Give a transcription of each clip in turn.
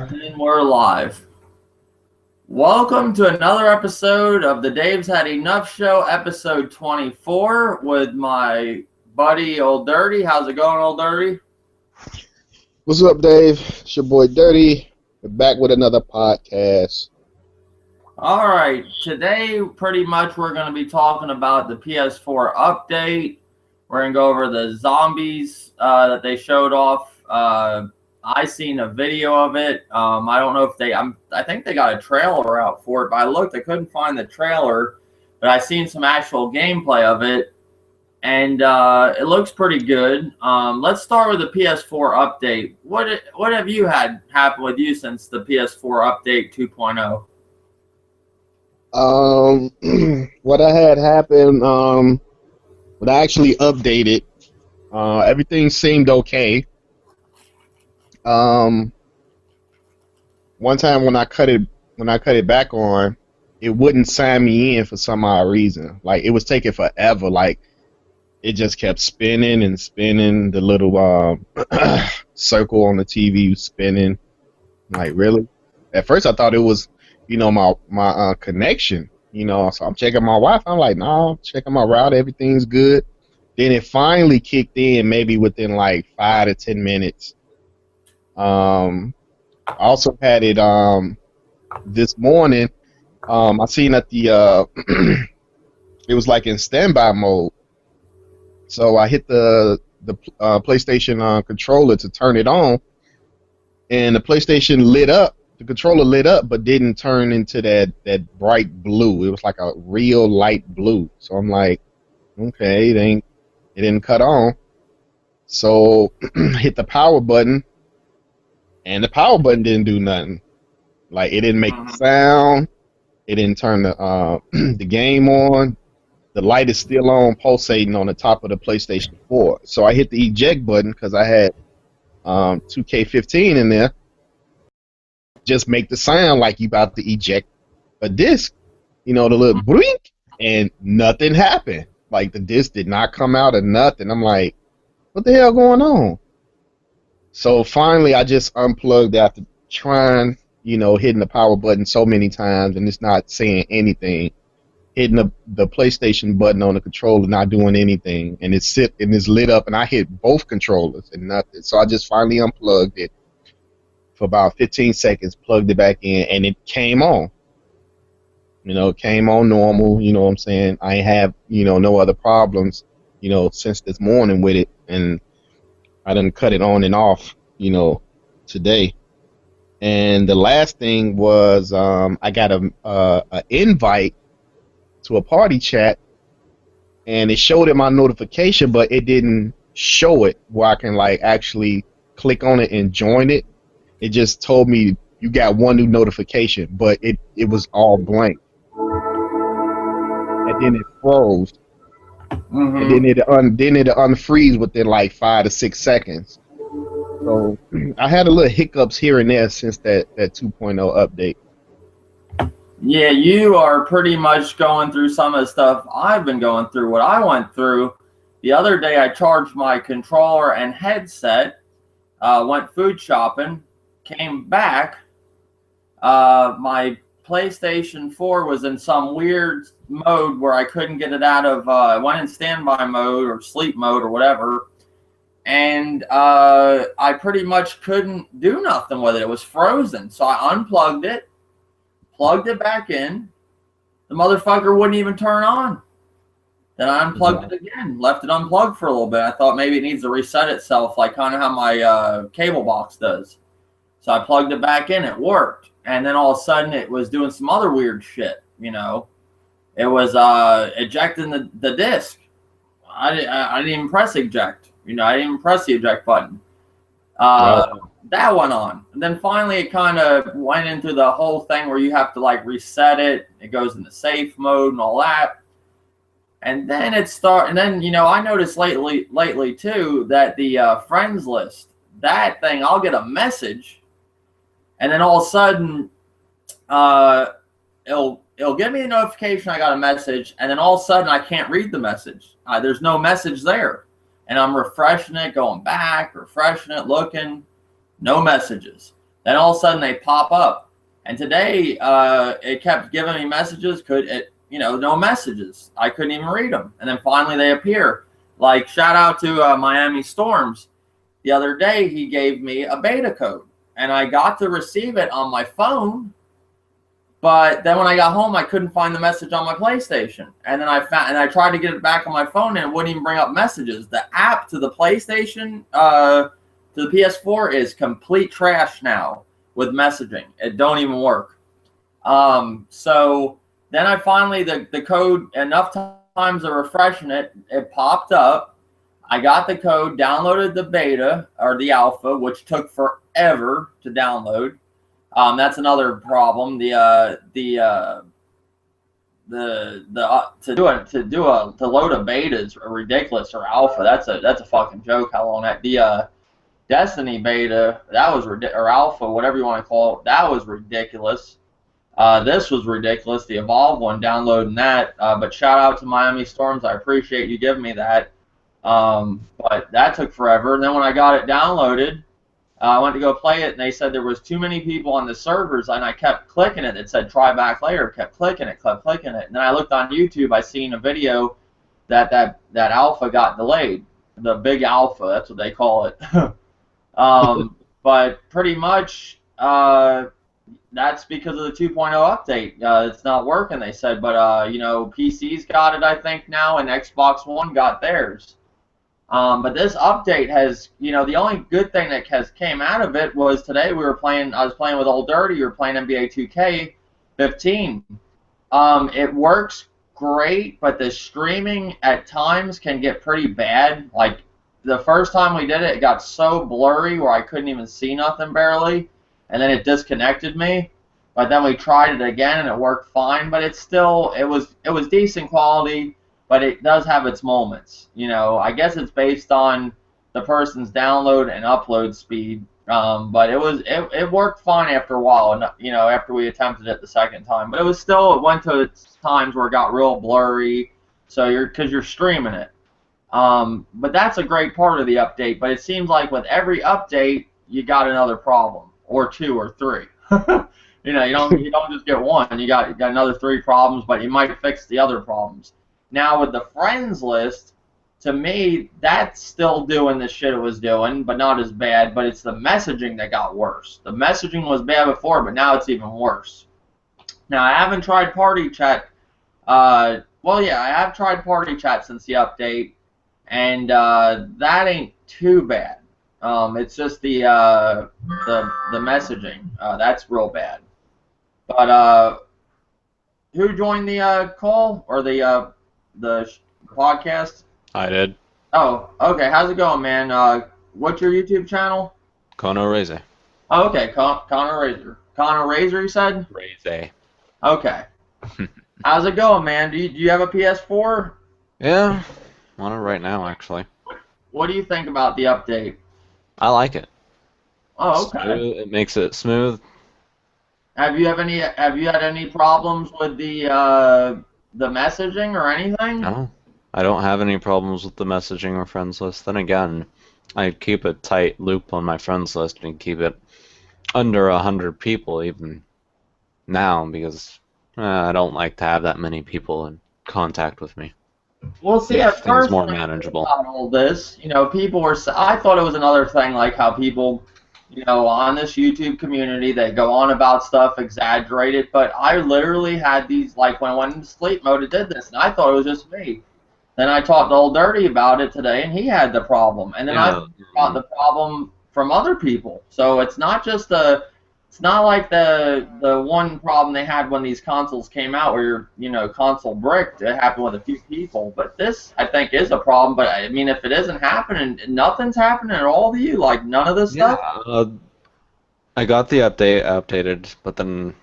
And we're live. Welcome to another episode of the Dave's Had Enough Show, episode 24, with my buddy Old Dirty. How's it going, Old Dirty? What's up, Dave? It's your boy Dirty. We're back with another podcast. All right, today pretty much we're going to be talking about the PS4 update. We're going to go over the zombies that they showed off. I seen a video of it. I don't know if I think they got a trailer out for it, but I couldn't find the trailer, but I seen some actual gameplay of it, and it looks pretty good. Let's start with the PS4 update. What have you had happen with you since the PS4 update 2.0? What I had happen, when I actually updated, everything seemed okay. One time when I cut it back on, it wouldn't sign me in for some odd reason. Like, it was taking forever. Like, it just kept spinning and spinning. The little circle on the TV was spinning. Like, really? At first I thought it was, my connection. So I'm checking my Wi-Fi. I'm like, nah, I'm checking my router. Everything's good. Then it finally kicked in, maybe within like 5 to 10 minutes. I also had it this morning. I seen that the it was like in standby mode. So I hit the PlayStation controller to turn it on, and the PlayStation lit up. The controller lit up, but didn't turn into that bright blue. It was like a real light blue. So I'm like, okay, it didn't cut on. So hit the power button. And the power button didn't do nothing. Like, it didn't make a sound. It didn't turn the game on. The light is still on, pulsating on the top of the PlayStation 4. So I hit the eject button because I had 2K15 in there. Just make the sound like you about to eject a disc. The little blink, and nothing happened. Like, the disc did not come out or nothing. I'm like, what the hell going on? So finally, I just unplugged after trying, hitting the power button so many times, and it's not saying anything. Hitting the PlayStation button on the controller, not doing anything, and it's lit up, and I hit both controllers and nothing. So I just finally unplugged it for about 15 seconds, plugged it back in, and it came on. It came on normal. You know what I'm saying? I have no other problems, since this morning with it, and I done cut it on and off, today. And the last thing was I got a invite to a party chat, and it showed in my notification, but it didn't show it where I can like actually click on it and join it. It just told me you got one new notification, but it was all blank. And then it froze. Mm-hmm. And then it unfreeze within like 5 to 6 seconds. So I had a little hiccups here and there since that 2.0 update. Yeah, you are pretty much going through some of the stuff I've been going through. What I went through the other day, I charged my controller and headset, went food shopping, came back. My PlayStation 4 was in some weird mode where I couldn't get it out of, I went in standby mode or sleep mode or whatever, and I pretty much couldn't do nothing with it. It was frozen. So I unplugged it, plugged it back in. The motherfucker wouldn't even turn on. Then I unplugged it again, left it unplugged for a little bit. I thought maybe it needs to reset itself, like kind of how my cable box does. So I plugged it back in. It worked. And then all of a sudden, it was doing some other weird shit, It was ejecting the disc. I didn't even press eject. I didn't even press the eject button. That went on. And then finally, it kind of went into the whole thing where you have to, like, reset it. It goes into safe mode and all that. And then I noticed lately, too, that the friends list, that thing, I'll get a message. And then all of a sudden, it'll give me a notification I got a message, and then all of a sudden I can't read the message. There's no message there. And I'm refreshing it, going back, refreshing it, looking, no messages. Then all of a sudden they pop up. And today it kept giving me messages. No messages. I couldn't even read them. And then finally they appear. Like, shout out to Miami Storms. The other day he gave me a beta code, and I got to receive it on my phone. But then when I got home, I couldn't find the message on my PlayStation. And then I tried to get it back on my phone, and it wouldn't even bring up messages. The app to the PlayStation, to the PS4 is complete trash now with messaging. It don't even work. So then I finally, the code, enough times of refreshing it, it popped up. I got the code, downloaded the beta or the alpha, which took forever to download. That's another problem. To load a beta is ridiculous, or alpha. That's a fucking joke. How long that the Destiny beta, that was or alpha, whatever you want to call it, that was ridiculous. This was ridiculous. The Evolve one, downloading that. But shout out to Miami Storms. I appreciate you giving me that. But that took forever. And then when I got it downloaded, I went to go play it, and they said there was too many people on the servers, and I kept clicking it. It said try back later. Kept clicking it. And then I looked on YouTube. I seen a video that alpha got delayed. The big alpha, that's what they call it. But pretty much that's because of the 2.0 update. It's not working, they said. But PC's got it, I think, now, and Xbox One got theirs. But this update has, the only good thing that came out of it was today I was playing with Old Dirty, we were playing NBA 2K15. It works great, but the streaming at times can get pretty bad. Like, the first time we did it, it got so blurry where I couldn't even see nothing barely, and then it disconnected me. But then we tried it again, and it worked fine, but it was decent quality. But it does have its moments. I guess it's based on the person's download and upload speed. But it worked fine after a while, and after we attempted it the second time. But it went to times where it got real blurry. So because you're streaming it. But that's a great part of the update. But it seems like with every update, you got another problem, or two, or three. You don't just get one. You got another 3 problems, but you might fix the other problems. Now with the friends list, to me, that's still doing the shit it was doing, but not as bad. But it's the messaging that got worse. The messaging was bad before, but now it's even worse. Now I haven't tried party chat. I have tried party chat since the update, and that ain't too bad. It's just the messaging that's real bad. But who joined the call or the podcast? I did. Oh, okay. How's it going, man? What's your YouTube channel? Kono Reze. Oh, okay. Connor Razor. Connor Razor, you said? Reze. Okay. How's it going, man? Do you have a PS4? Yeah, on it right now, actually. What do you think about the update? I like it. Oh, okay. Smooth. It makes it smooth. Have you had any problems with the messaging or anything? No, I don't have any problems with the messaging or friends list. Then again, I keep a tight loop on my friends list and keep it under 100 people even now because I don't like to have that many people in contact with me. Well, see, Make at things first more when I heard manageable. about all this, people were. I thought it was another thing, like how people, on this YouTube community, they go on about stuff, exaggerate it. But I literally had these, like when I went into sleep mode, it did this, and I thought it was just me. Then I talked to Old Dirty about it today, and he had the problem. And then I got the problem from other people. So it's not just it's not like the one problem they had when these consoles came out where you're, console bricked. It happened with a few people. But this, I think, is a problem. But, I mean, if it isn't happening, nothing's happening at all to you? Like, none of this stuff? I got the updated, but then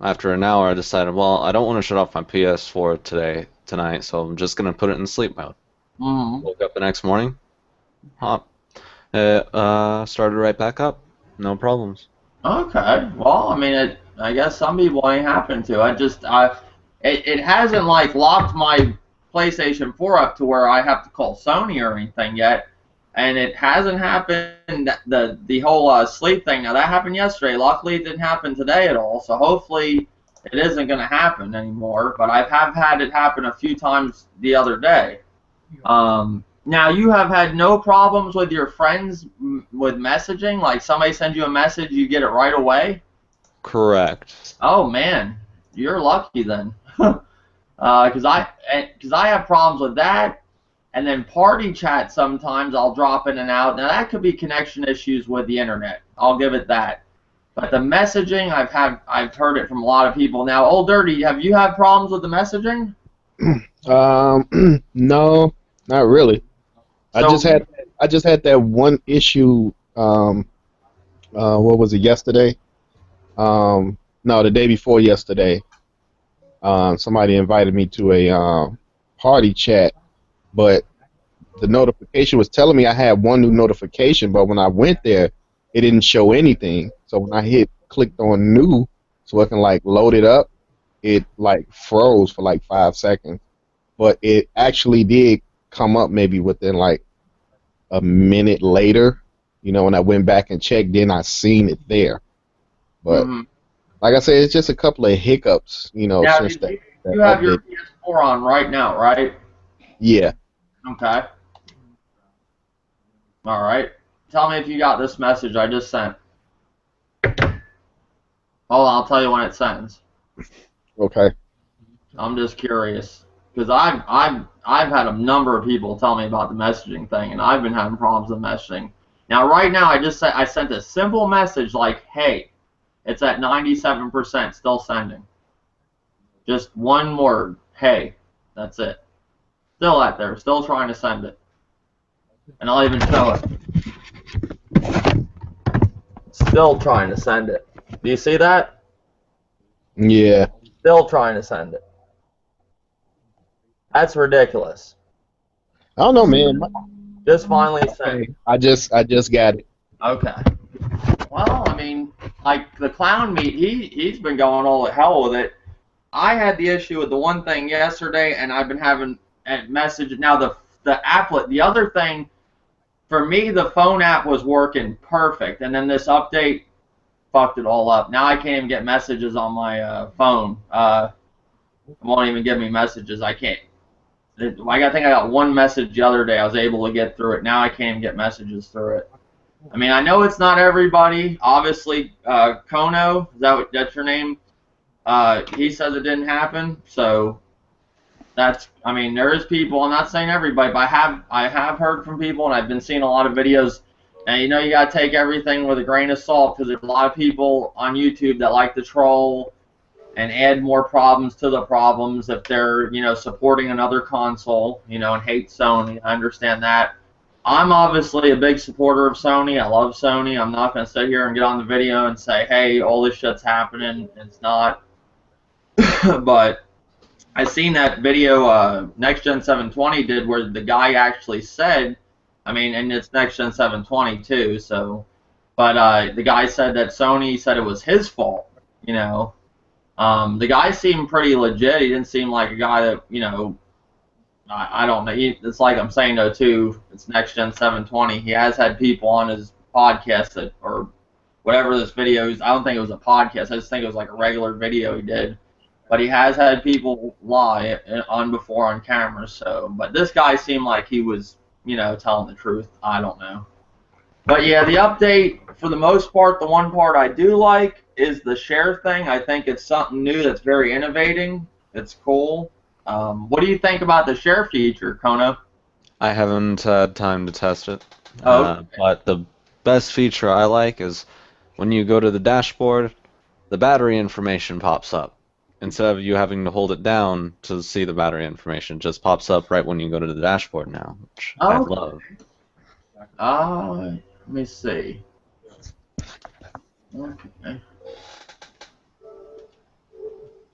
after an hour I decided, well, I don't want to shut off my PS4 tonight, so I'm just going to put it in sleep mode. Mm-hmm. Woke up the next morning, started right back up. No problems. Okay. Well, I mean, I guess some people ain't happened to. It hasn't like locked my PlayStation 4 up to where I have to call Sony or anything yet. and it hasn't happened. The whole sleep thing. Now that happened yesterday. Luckily, it didn't happen today at all. So hopefully, it isn't going to happen anymore. But I have had it happen a few times the other day. Now you have had no problems with your friends with messaging. Like somebody sends you a message, you get it right away. Correct. Oh man, you're lucky then. Because I have problems with that. And then party chat sometimes I'll drop in and out. Now that could be connection issues with the internet. I'll give it that. But the messaging, I've heard it from a lot of people. Now, Old Dirty, have you had problems with the messaging? No, not really. So, I just had that one issue. What was it, yesterday? No, the day before yesterday. Somebody invited me to a party chat, but the notification was telling me I had one new notification, but when I went there, it didn't show anything. So when I clicked on new, so I can like load it up, it like froze for like 5 seconds. But it actually did come up maybe within like a minute later. You know, when I went back and checked, then I seen it there. But like I said, it's just a couple of hiccups, you know, now, since that you have your update. PS4 on right now, right? Yeah. Okay. All right. Tell me if you got this message I just sent. Oh, I'll tell you when it sends. Okay. I'm just curious because I've had a number of people tell me about the messaging thing, and I've been having problems with messaging. Now, right now, I sent a simple message like, "Hey," it's at 97%, still sending. Just one word, "Hey," that's it. Still out there, still trying to send it, and I'll even show it. Still trying to send it. Do you see that? Yeah. Still trying to send it. That's ridiculous. I don't know, man. Just finally sent. I just got it. Okay. Well, I mean, like the clown meat, he's been going all to hell with it. I had the issue with the one thing yesterday, and I've been having a message. Now the applet, the other thing, for me, the phone app was working perfect, and then this update fucked it all up. Now I can't even get messages on my phone. It won't even give me messages. I can't. I think I got one message the other day. I was able to get through it. Now I can't even get messages through it. I mean, I know it's not everybody. Obviously, Kono, that's your name? He says it didn't happen. So I mean, there is people. I'm not saying everybody, but I have heard from people, and I've been seeing a lot of videos. And you know, you gotta take everything with a grain of salt because there's a lot of people on YouTube that like to troll and add more problems to the problems if they're, you know, supporting another console, you know, and hate Sony. I understand that. I'm obviously a big supporter of Sony. I love Sony. I'm not going to sit here and get on the video and say, hey, all this shit's happening. It's not. But I seen that video Next Gen 720 did where the guy actually said, I mean, and it's Next Gen 720 too, so, but the guy said that Sony said it was his fault, you know. The guy seemed pretty legit. He didn't seem like a guy that, you know, I don't know. It's like I'm saying, though, too, it's Next Gen 720. He has had people on his podcast or whatever this video is. I don't think it was a podcast. I just think it was like a regular video he did. But he has had people lie on before on camera. So, but this guy seemed like he was, you know, telling the truth. I don't know. But yeah, the update, for the most part, the one part I do like is the share thing. I think it's something new that's very innovating. It's cool. What do you think about the share feature, Kono? I haven't had time to test it. Oh. But the best feature I like is when you go to the dashboard, the battery information pops up. Instead of you having to hold it down to see the battery information, it just pops up right when you go to the dashboard now, which I love. Let me see. Okay.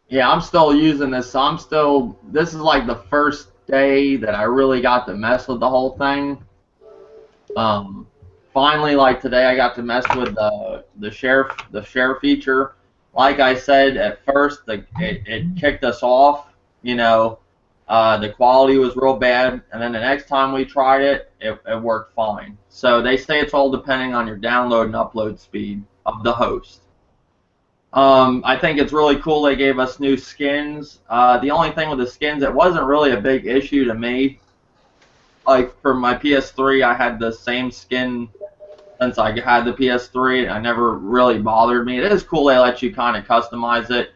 Yeah, I'm still using this. This is like the first day that I really got to mess with the whole thing. Finally, like today, I got to mess with the share feature. Like I said, at first, it kicked us off, you know, The quality was real bad, and then the next time we tried it, it worked fine. So they say it's all depending on your download and upload speed of the host. I think it's really cool they gave us new skins. The only thing with the skins, it wasn't really a big issue to me. Like for my PS3, I had the same skin since I had the PS3. I never really bothered me. It is cool they let you kind of customize it.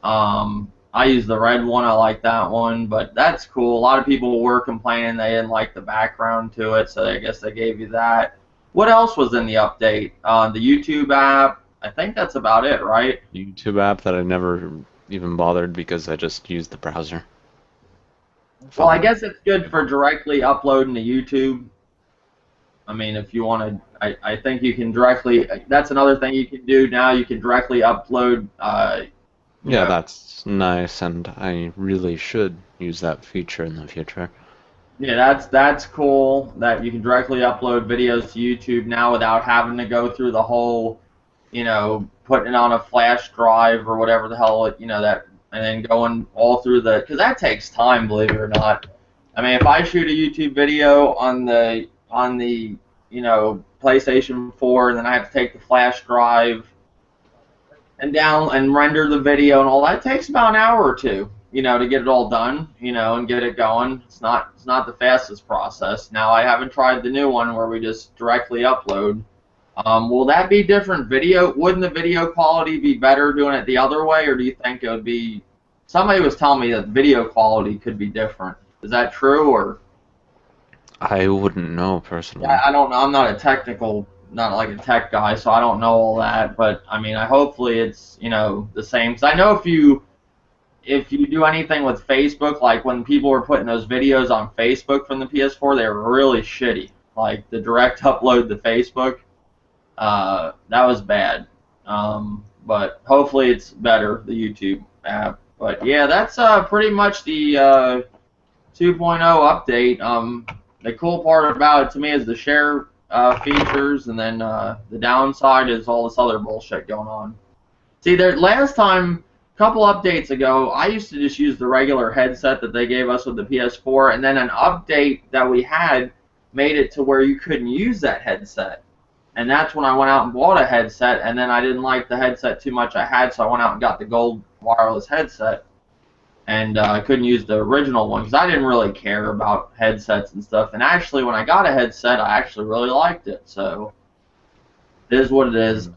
I use the red one. I like that one, but that's cool. A lot of people were complaining they didn't like the background to it, so I guess they gave you that. What else was in the update? The YouTube app. I think that's about it, right? YouTube app that I never even bothered because I just used the browser. Well, I guess it's good for directly uploading to YouTube. I mean, if you want to, I think you can directly, that's another thing you can do now. You can directly upload. Yeah, that's nice, and I really should use that feature in the future. Yeah, that's cool that you can directly upload videos to YouTube now without having to go through the whole, putting it on a flash drive or whatever the hell that, and then going all through because that takes time, believe it or not. I mean, if I shoot a YouTube video on the PlayStation 4, and then I have to take the flash drive and down and render the video and all that, it takes about an hour or two, to get it all done, and get it going. It's not the fastest process. Now, I haven't tried the new one where we just directly upload. Will that be different video? Wouldn't the video quality be better doing it the other way, or do you think it would be? Somebody was telling me that video quality could be different. Is that true, or? I wouldn't know personally. I don't know. I'm not not like a tech guy, so I don't know all that. But I mean, hopefully it's the same. Because I know if you do anything with Facebook, like when people were putting those videos on Facebook from the PS4, they were really shitty. Like the direct upload to Facebook. That was bad, but hopefully it's better, the YouTube app. But yeah, that's pretty much the 2.0 update. The cool part about it to me is the share features, and then the downside is all this other bullshit going on. See, last time, a couple updates ago, I used to just use the regular headset that they gave us with the PS4, and then an update that we had made it to where you couldn't use that headset. And that's when I went out and bought a headset, and then I didn't like the headset too much I had, so I went out and got the gold wireless headset. And I couldn't use the original one because I didn't really care about headsets and stuff. And actually, when I got a headset, I actually really liked it. So it is what it is.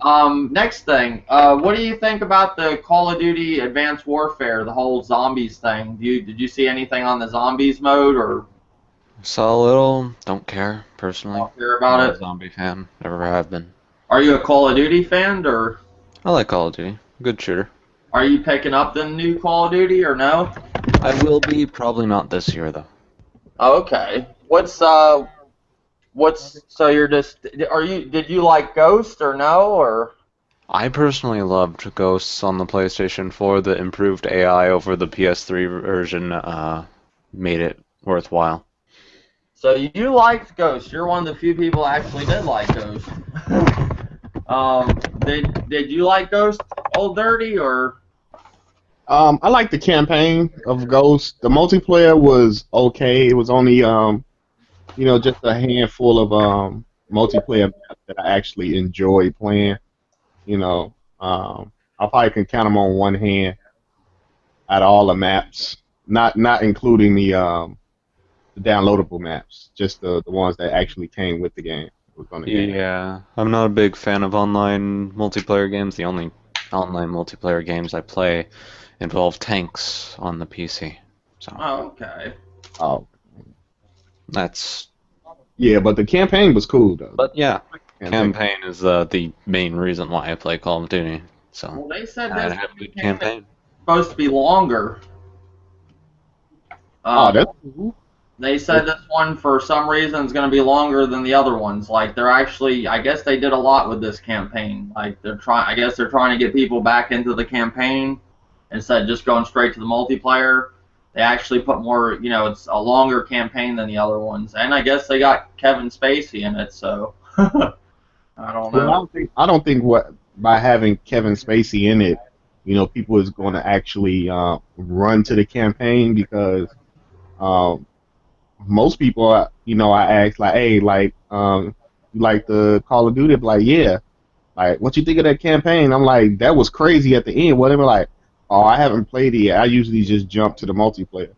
Next thing, what do you think about the Call of Duty Advanced Warfare, the whole zombies thing? Did you see anything on the zombies mode, or? Saw a little. Don't care personally. Don't care about I'm it. a zombie fan. Never have been. Are you a Call of Duty fan, or? I like Call of Duty. Good shooter. Are you picking up the new Call of Duty or no? I will be. Probably not this year though. Okay. So you're just did you like Ghost or no, or? I personally loved Ghosts on the PlayStation 4. The improved AI over the PS3 version made it worthwhile. So you liked Ghost. You're one of the few people that actually did like Ghost. Did you like Ghost Old Dirty, or? I like the campaign of Ghost. The multiplayer was okay. It was only just a handful of multiplayer maps that I actually enjoyed playing. I probably can count them on one hand out of all the maps, not including the downloadable maps, just the ones that actually came with the game. Yeah, I'm not a big fan of online multiplayer games. The only online multiplayer games I play involve tanks on the PC. So. Oh, okay. Oh. That's. Yeah, but the campaign was cool though. But yeah, campaign is the main reason why I play Call of Duty. So. Well, they said I'd have a good campaign. Supposed to be longer. That's cool. They said this one, for some reason, is going to be longer than the other ones. Like, they're actually, I guess they did a lot with this campaign. Like, I guess they're trying to get people back into the campaign instead of just going straight to the multiplayer. They actually put more, it's a longer campaign than the other ones. And I guess they got Kevin Spacey in it, so I don't know. Well, I don't think by having Kevin Spacey in it, people is going to actually run to the campaign, because most people, I ask like, hey, like, you like the Call of Duty? They're like, yeah. Like, what you think of that campaign? I'm like, that was crazy at the end. Whatever. Like, oh, I haven't played it yet. I usually just jump to the multiplayer.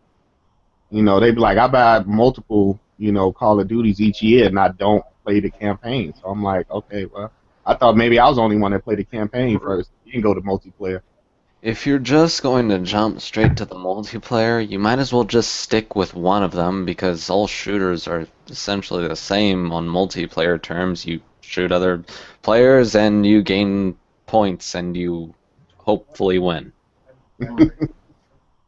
They'd be like, I buy multiple, Call of Duties each year, and I don't play the campaign. So I'm like, okay, well, I thought maybe I was the only one that played the campaign first. You can go to multiplayer. If you're just going to jump straight to the multiplayer, you might as well just stick with one of them because all shooters are essentially the same on multiplayer terms. You shoot other players and you gain points and you hopefully win.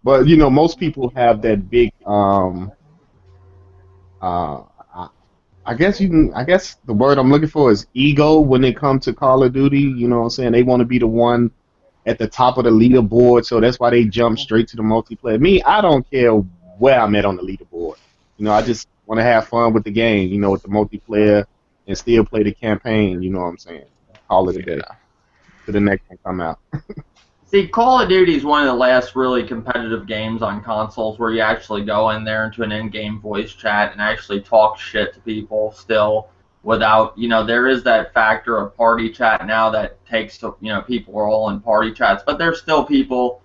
But most people have that big uh I I guess I guess the word I'm looking for is ego when it comes to Call of Duty, you know what I'm saying? They want to be the one at the top of the leaderboard, so that's why they jump straight to the multiplayer. Me, I don't care where I'm at on the leaderboard. I just want to have fun with the game, with the multiplayer and still play the campaign, you know what I'm saying? Call it a day. To the next one come out. See, Call of Duty is one of the last really competitive games on consoles where you actually go in there into an in-game voice chat and actually talk shit to people still without, there is that factor of party chat now that takes, people are all in party chats, but there's still people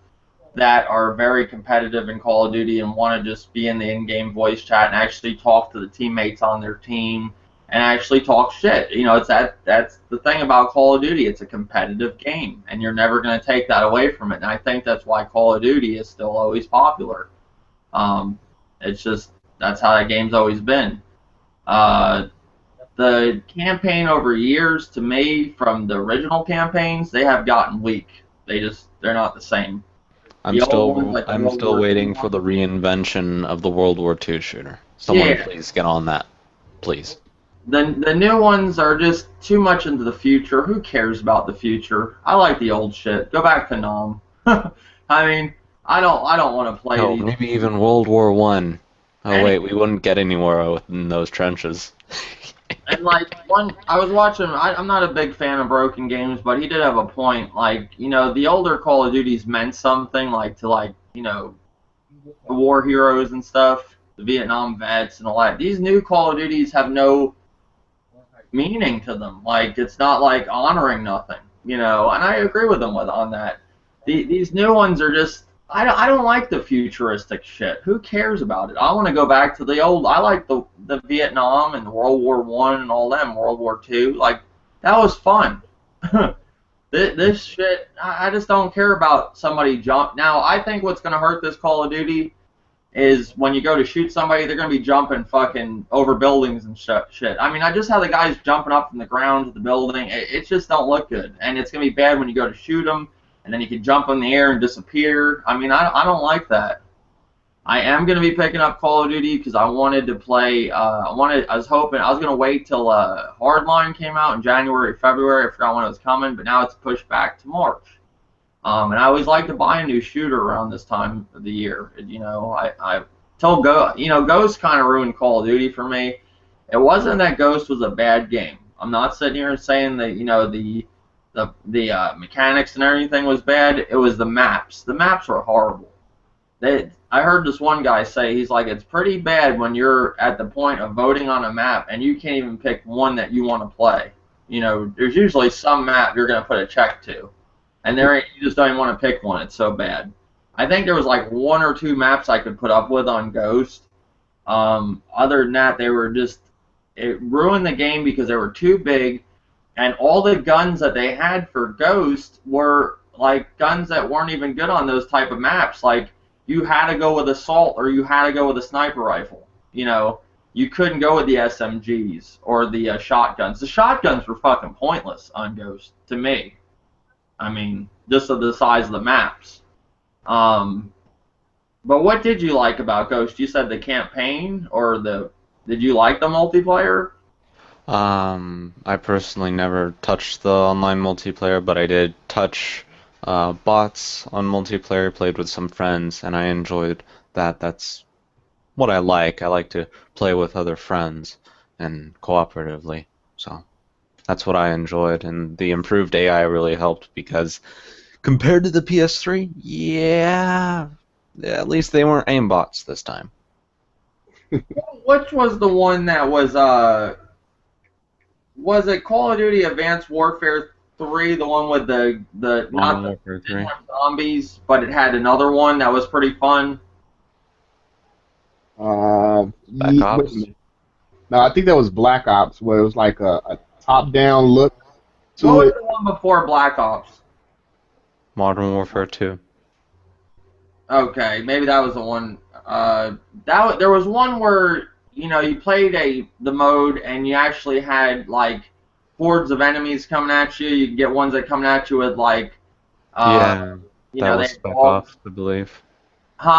that are very competitive in Call of Duty and want to just be in the in-game voice chat and actually talk to the teammates on their team and actually talk shit. It's that's the thing about Call of Duty. It's a competitive game, and you're never going to take that away from it. And I think that's why Call of Duty is still always popular. It's just that's how that game's always been. The campaign over years, to me, from the original campaigns, they have gotten weak. They're not the same. I'm still waiting for the reinvention of the World War II shooter. Someone please get on that, please. The new ones are just too much into the future. Who cares about the future? I like the old shit. Go back to Nam. I mean, I don't want to play these. Maybe even World War I. Oh wait, we wouldn't get anywhere in those trenches. And I was watching. I'm not a big fan of broken games, but he did have a point. The older Call of Duties meant something, the war heroes and stuff, the Vietnam vets and all that. These new Call of Duties have no meaning to them. It's not honoring nothing, and I agree with them on that. These new ones are just, I don't like the futuristic shit. Who cares about it? I want to go back to the old. I like the Vietnam and World War I and all them, World War II. That was fun. This shit, I just don't care about somebody jump. Now, I think what's going to hurt this Call of Duty is when you go to shoot somebody, they're going to be jumping fucking over buildings and shit. I mean, I just have the guys jumping up from the ground to the building. It just don't look good. And it's going to be bad when you go to shoot them, and then you can jump in the air and disappear. I mean, I don't like that. I am going to be picking up Call of Duty because I wanted to play, I was hoping, I was going to wait till Hardline came out in January, February. I forgot when it was coming, but now it's pushed back to March. And I always like to buy a new shooter around this time of the year. I told Ghost kind of ruined Call of Duty for me. It wasn't that Ghost was a bad game. I'm not sitting here saying that the mechanics and everything was bad. It was the maps. The maps were horrible. I heard this one guy say, he's like, it's pretty bad when you're at the point of voting on a map and you can't even pick one that you want to play. There's usually some map you're going to put a check to. And you just don't even want to pick one. It's so bad. I think there was one or two maps I could put up with on Ghost. Other than that, it ruined the game because they were too big, and all the guns that they had for Ghost were guns that weren't even good on those type of maps. You had to go with assault or you had to go with a sniper rifle. You couldn't go with the SMGs or the shotguns. The shotguns were fucking pointless on Ghost to me. I mean, just of the size of the maps. But what did you like about Ghost? You said the campaign, or did you like the multiplayer? I personally never touched the online multiplayer, but I did touch bots on multiplayer, played with some friends, and I enjoyed that. That's what I like. I like to play with other friends and cooperatively, so that's what I enjoyed, and the improved AI really helped because compared to the PS3, yeah, at least they weren't aimbots this time. Which was the one that was it Call of Duty Advanced Warfare 3, the one with the not Modern the Warfare didn't 3. have zombies, but it had another one that was pretty fun. Back Wait a Ops. minute. No, I think that was Black Ops, where it was like a top-down look What to was it. the one before Black Ops? Modern Warfare 2. Okay, maybe that was the one. There was one where you played the mode and you actually had like hordes of enemies coming at you. You can get ones that coming at you with like uh, Yeah, that they was had Spec dogs. Ops, I believe.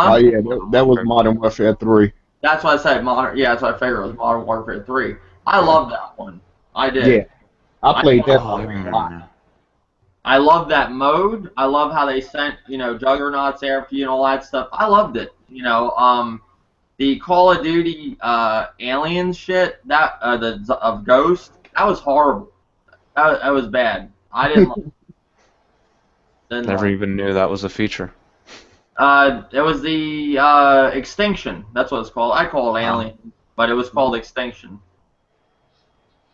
Oh Huh? yeah, that was Warfare Modern Warfare 3. That's what I said. Modern. Yeah, that's what I figured it was Modern Warfare 3. I Yeah, love that one. I yeah. did. I I played that thought Oh, I one a remember lot. now. I love that mode. I love how they sent juggernauts after you and all that stuff. I loved it. The Call of Duty aliens shit that of Ghost, that was horrible. That was bad. I didn't Never like. even knew that was a feature. It was the Extinction. That's what it's called. I call it Wow. Alien, but it was called Extinction.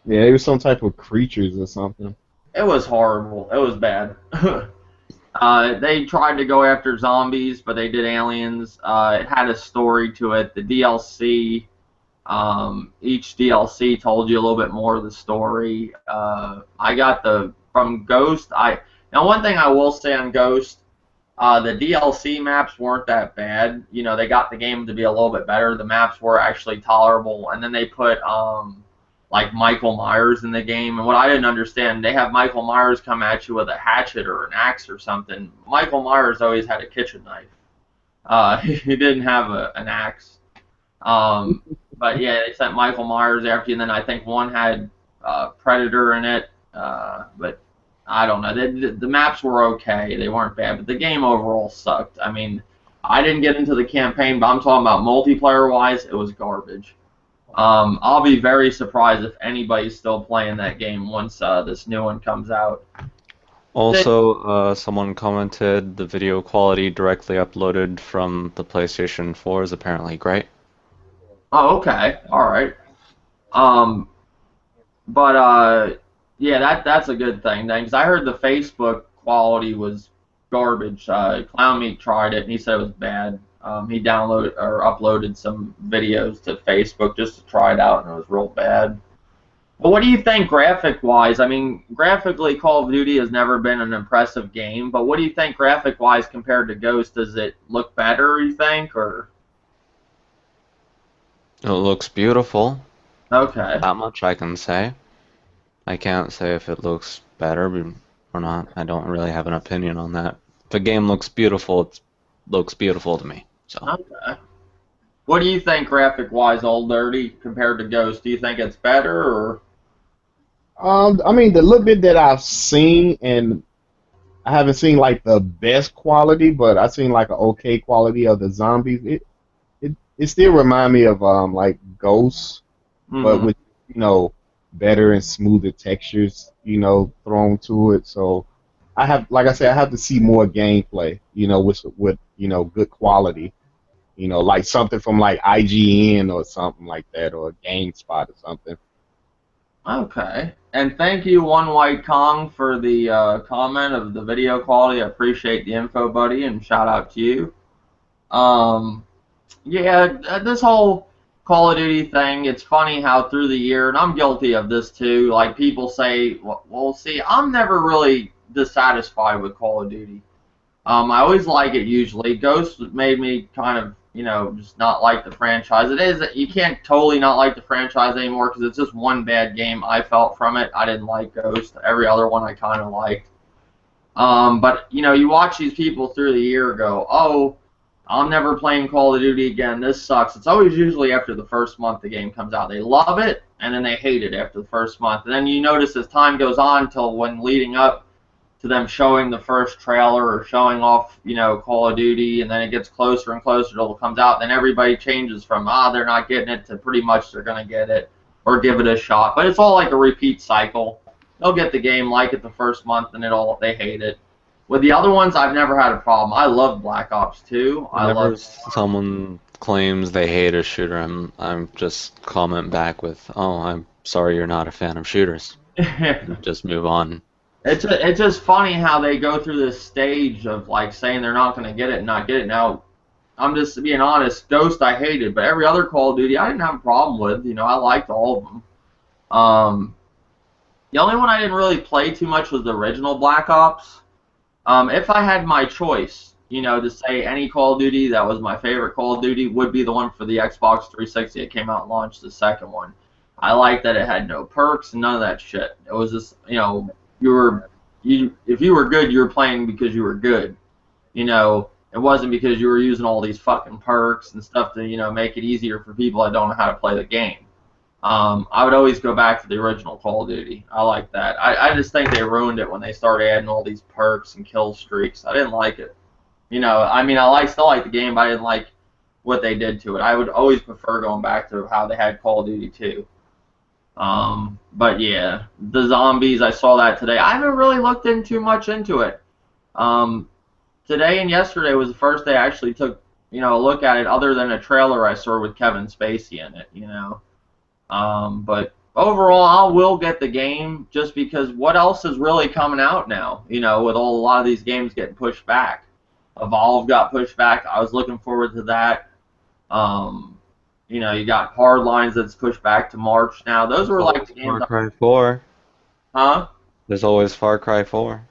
Yeah, it was some type of creatures or something. It was horrible. It was bad. They tried to go after zombies, but they did aliens. It had a story to it. The DLC, each DLC told you a little bit more of the story. I got from Ghost. Now one thing I will say on Ghost, the DLC maps weren't that bad. They got the game to be a little bit better. The maps were actually tolerable, and then they put like Michael Myers in the game. And what I didn't understand, they have Michael Myers come at you with a hatchet or an axe or something. Michael Myers always had a kitchen knife. He didn't have an axe. Um, but yeah, they sent Michael Myers after you, and then I think one had Predator in it. But I don't know. The maps were okay. They weren't bad, but the game overall sucked. I mean, I didn't get into the campaign, but I'm talking about multiplayer-wise, it was garbage. I'll be very surprised if anybody's still playing that game once this new one comes out. Also, someone commented the video quality directly uploaded from the PlayStation 4 is apparently great. Oh, okay, all right. Um, but yeah, that's a good thing then, because I heard the Facebook quality was garbage. Clown Meat tried it and he said it was bad. He downloaded or uploaded some videos to Facebook just to try it out, and it was real bad. But what do you think graphic-wise? I mean, graphically, Call of Duty has never been an impressive game, but what do you think graphic-wise compared to Ghost? Does it look better, you think, or? It looks beautiful. Okay. That much I can say. I can't say if it looks better or not. I don't really have an opinion on that. If a game looks beautiful, it looks beautiful to me. So Okay. What do you think graphic-wise, Old Dirty, compared to Ghost? Do you think it's better, or? I mean, the little bit that I've seen, and I haven't seen like the best quality, but I've seen like an okay quality of the zombies. It still remind me of like Ghosts, but Mm-hmm. with better and smoother textures, thrown to it. So like I said, I have to see more gameplay, with good quality, like something from like IGN or something like that, or GameSpot or something. Okay. And thank you, One White Kong, for the comment of the video quality. I appreciate the info, buddy, and shout out to you. Um, yeah, this whole Call of Duty thing, it's funny how through the year, and I'm guilty of this too, like people say, well see, I'm never really dissatisfied with Call of Duty. I always like it usually. Ghost made me kind of, just not like the franchise. It is, you can't totally not like the franchise anymore because it's just one bad game I felt from it. I didn't like Ghost. Every other one I kind of liked. But, you watch these people through the year go, oh, I'm never playing Call of Duty again. This sucks. It's always usually after the first month the game comes out. They love it, and then they hate it after the first month. And then you notice as time goes on until when leading up to them showing the first trailer or showing off, Call of Duty, and then it gets closer and closer till it comes out, then everybody changes from, they're not getting it to pretty much they're going to get it or give it a shot. But it's all like a repeat cycle. They'll get the game, like it the first month, and they hate it. With the other ones, I've never had a problem. I love Black Ops 2. I whenever love. someone claims they hate a shooter, I'm just comment back with, "Oh, I'm sorry you're not a fan of shooters." And just move on. It's just funny how they go through this stage of like saying they're not going to get it and not get it. Now, I'm just being honest. Ghost I hated, but every other Call of Duty I didn't have a problem with. You know, I liked all of them. The only one I didn't really play too much was the original Black Ops. If I had my choice, you know, to say any Call of Duty that was my favorite Call of Duty would be the one for the Xbox 360. It came out and launched the second one. I liked that it had no perks and none of that shit. It was just, you know, if you were good, you were playing because you were good. You know, it wasn't because you were using all these fucking perks and stuff to, you know, make it easier for people that don't know how to play the game. I would always go back to the original Call of Duty. I like that. I just think they ruined it when they started adding all these perks and kill streaks. I didn't like it. You know, I mean, still like the game, but I didn't like what they did to it. I would always prefer going back to how they had Call of Duty 2. But yeah, the zombies, I saw that today. I haven't really looked in too much into it. Today and yesterday was the first day I actually took, you know, a look at it other than a trailer I saw with Kevin Spacey in it, you know. But overall, I will get the game just because what else is really coming out now, you know, with a lot of these games getting pushed back. Evolve got pushed back. I was looking forward to that. You know, you got Hardlines that's pushed back to March now. Those were like the games. Far Cry 4. Huh? There's always Far Cry 4.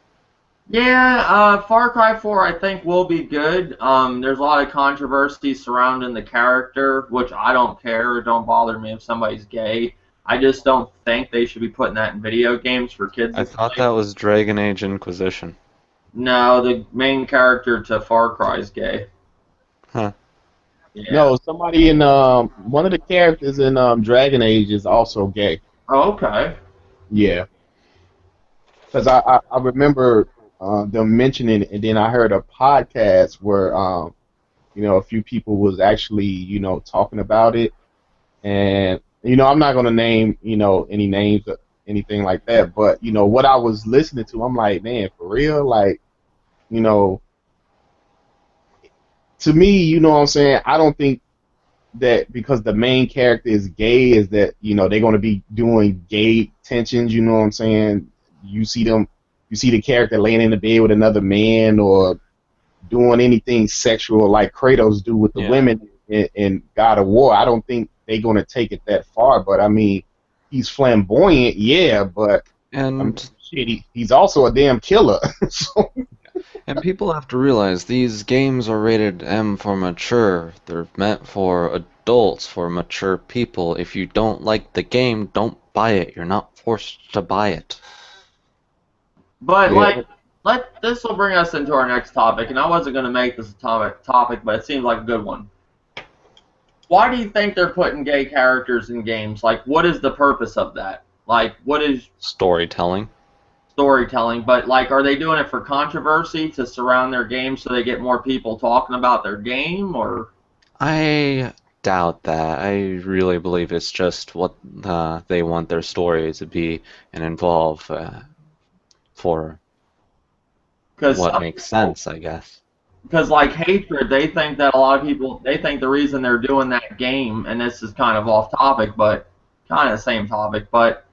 Yeah, Far Cry 4 I think will be good. There's a lot of controversy surrounding the character, which I don't care. It don't bother me if somebody's gay. I just don't think they should be putting that in video games for kids. I thought that was Dragon Age Inquisition. No, the main character to Far Cry is gay. Huh. Yeah. No, somebody in one of the characters in Dragon Age is also gay. Oh, okay. Yeah. Because I remember them mentioning it, and then I heard a podcast where you know, a few people was actually, you know, talking about it, and you know, I'm not gonna name, you know, any names or anything like that, but you know what I was listening to, I'm like, man, for real, like, you know. To me, you know what I'm saying, I don't think that because the main character is gay is that, you know, they're going to be doing gay tensions, you know what I'm saying? You see the character laying in the bed with another man or doing anything sexual like Kratos do with the women in God of War. I don't think they're going to take it that far, but I mean, he's flamboyant, yeah, but and I mean, shit, he's also a damn killer. So. And people have to realize these games are rated M for mature. They're meant for adults, for mature people. If you don't like the game, don't buy it. You're not forced to buy it. But this will bring us into our next topic, and I wasn't going to make this a topic, but it seems like a good one. Why do you think they're putting gay characters in games? Like, what is the purpose of that? Like, what is storytelling? But like, are they doing it for controversy to surround their game so they get more people talking about their game, or? I doubt that. I really believe it's just what they want their story to be and involve for what makes sense, I guess. Because like Hatred, they think that a lot of people, they think the reason they're doing that game, and this is kind of off topic, but kind of the same topic, but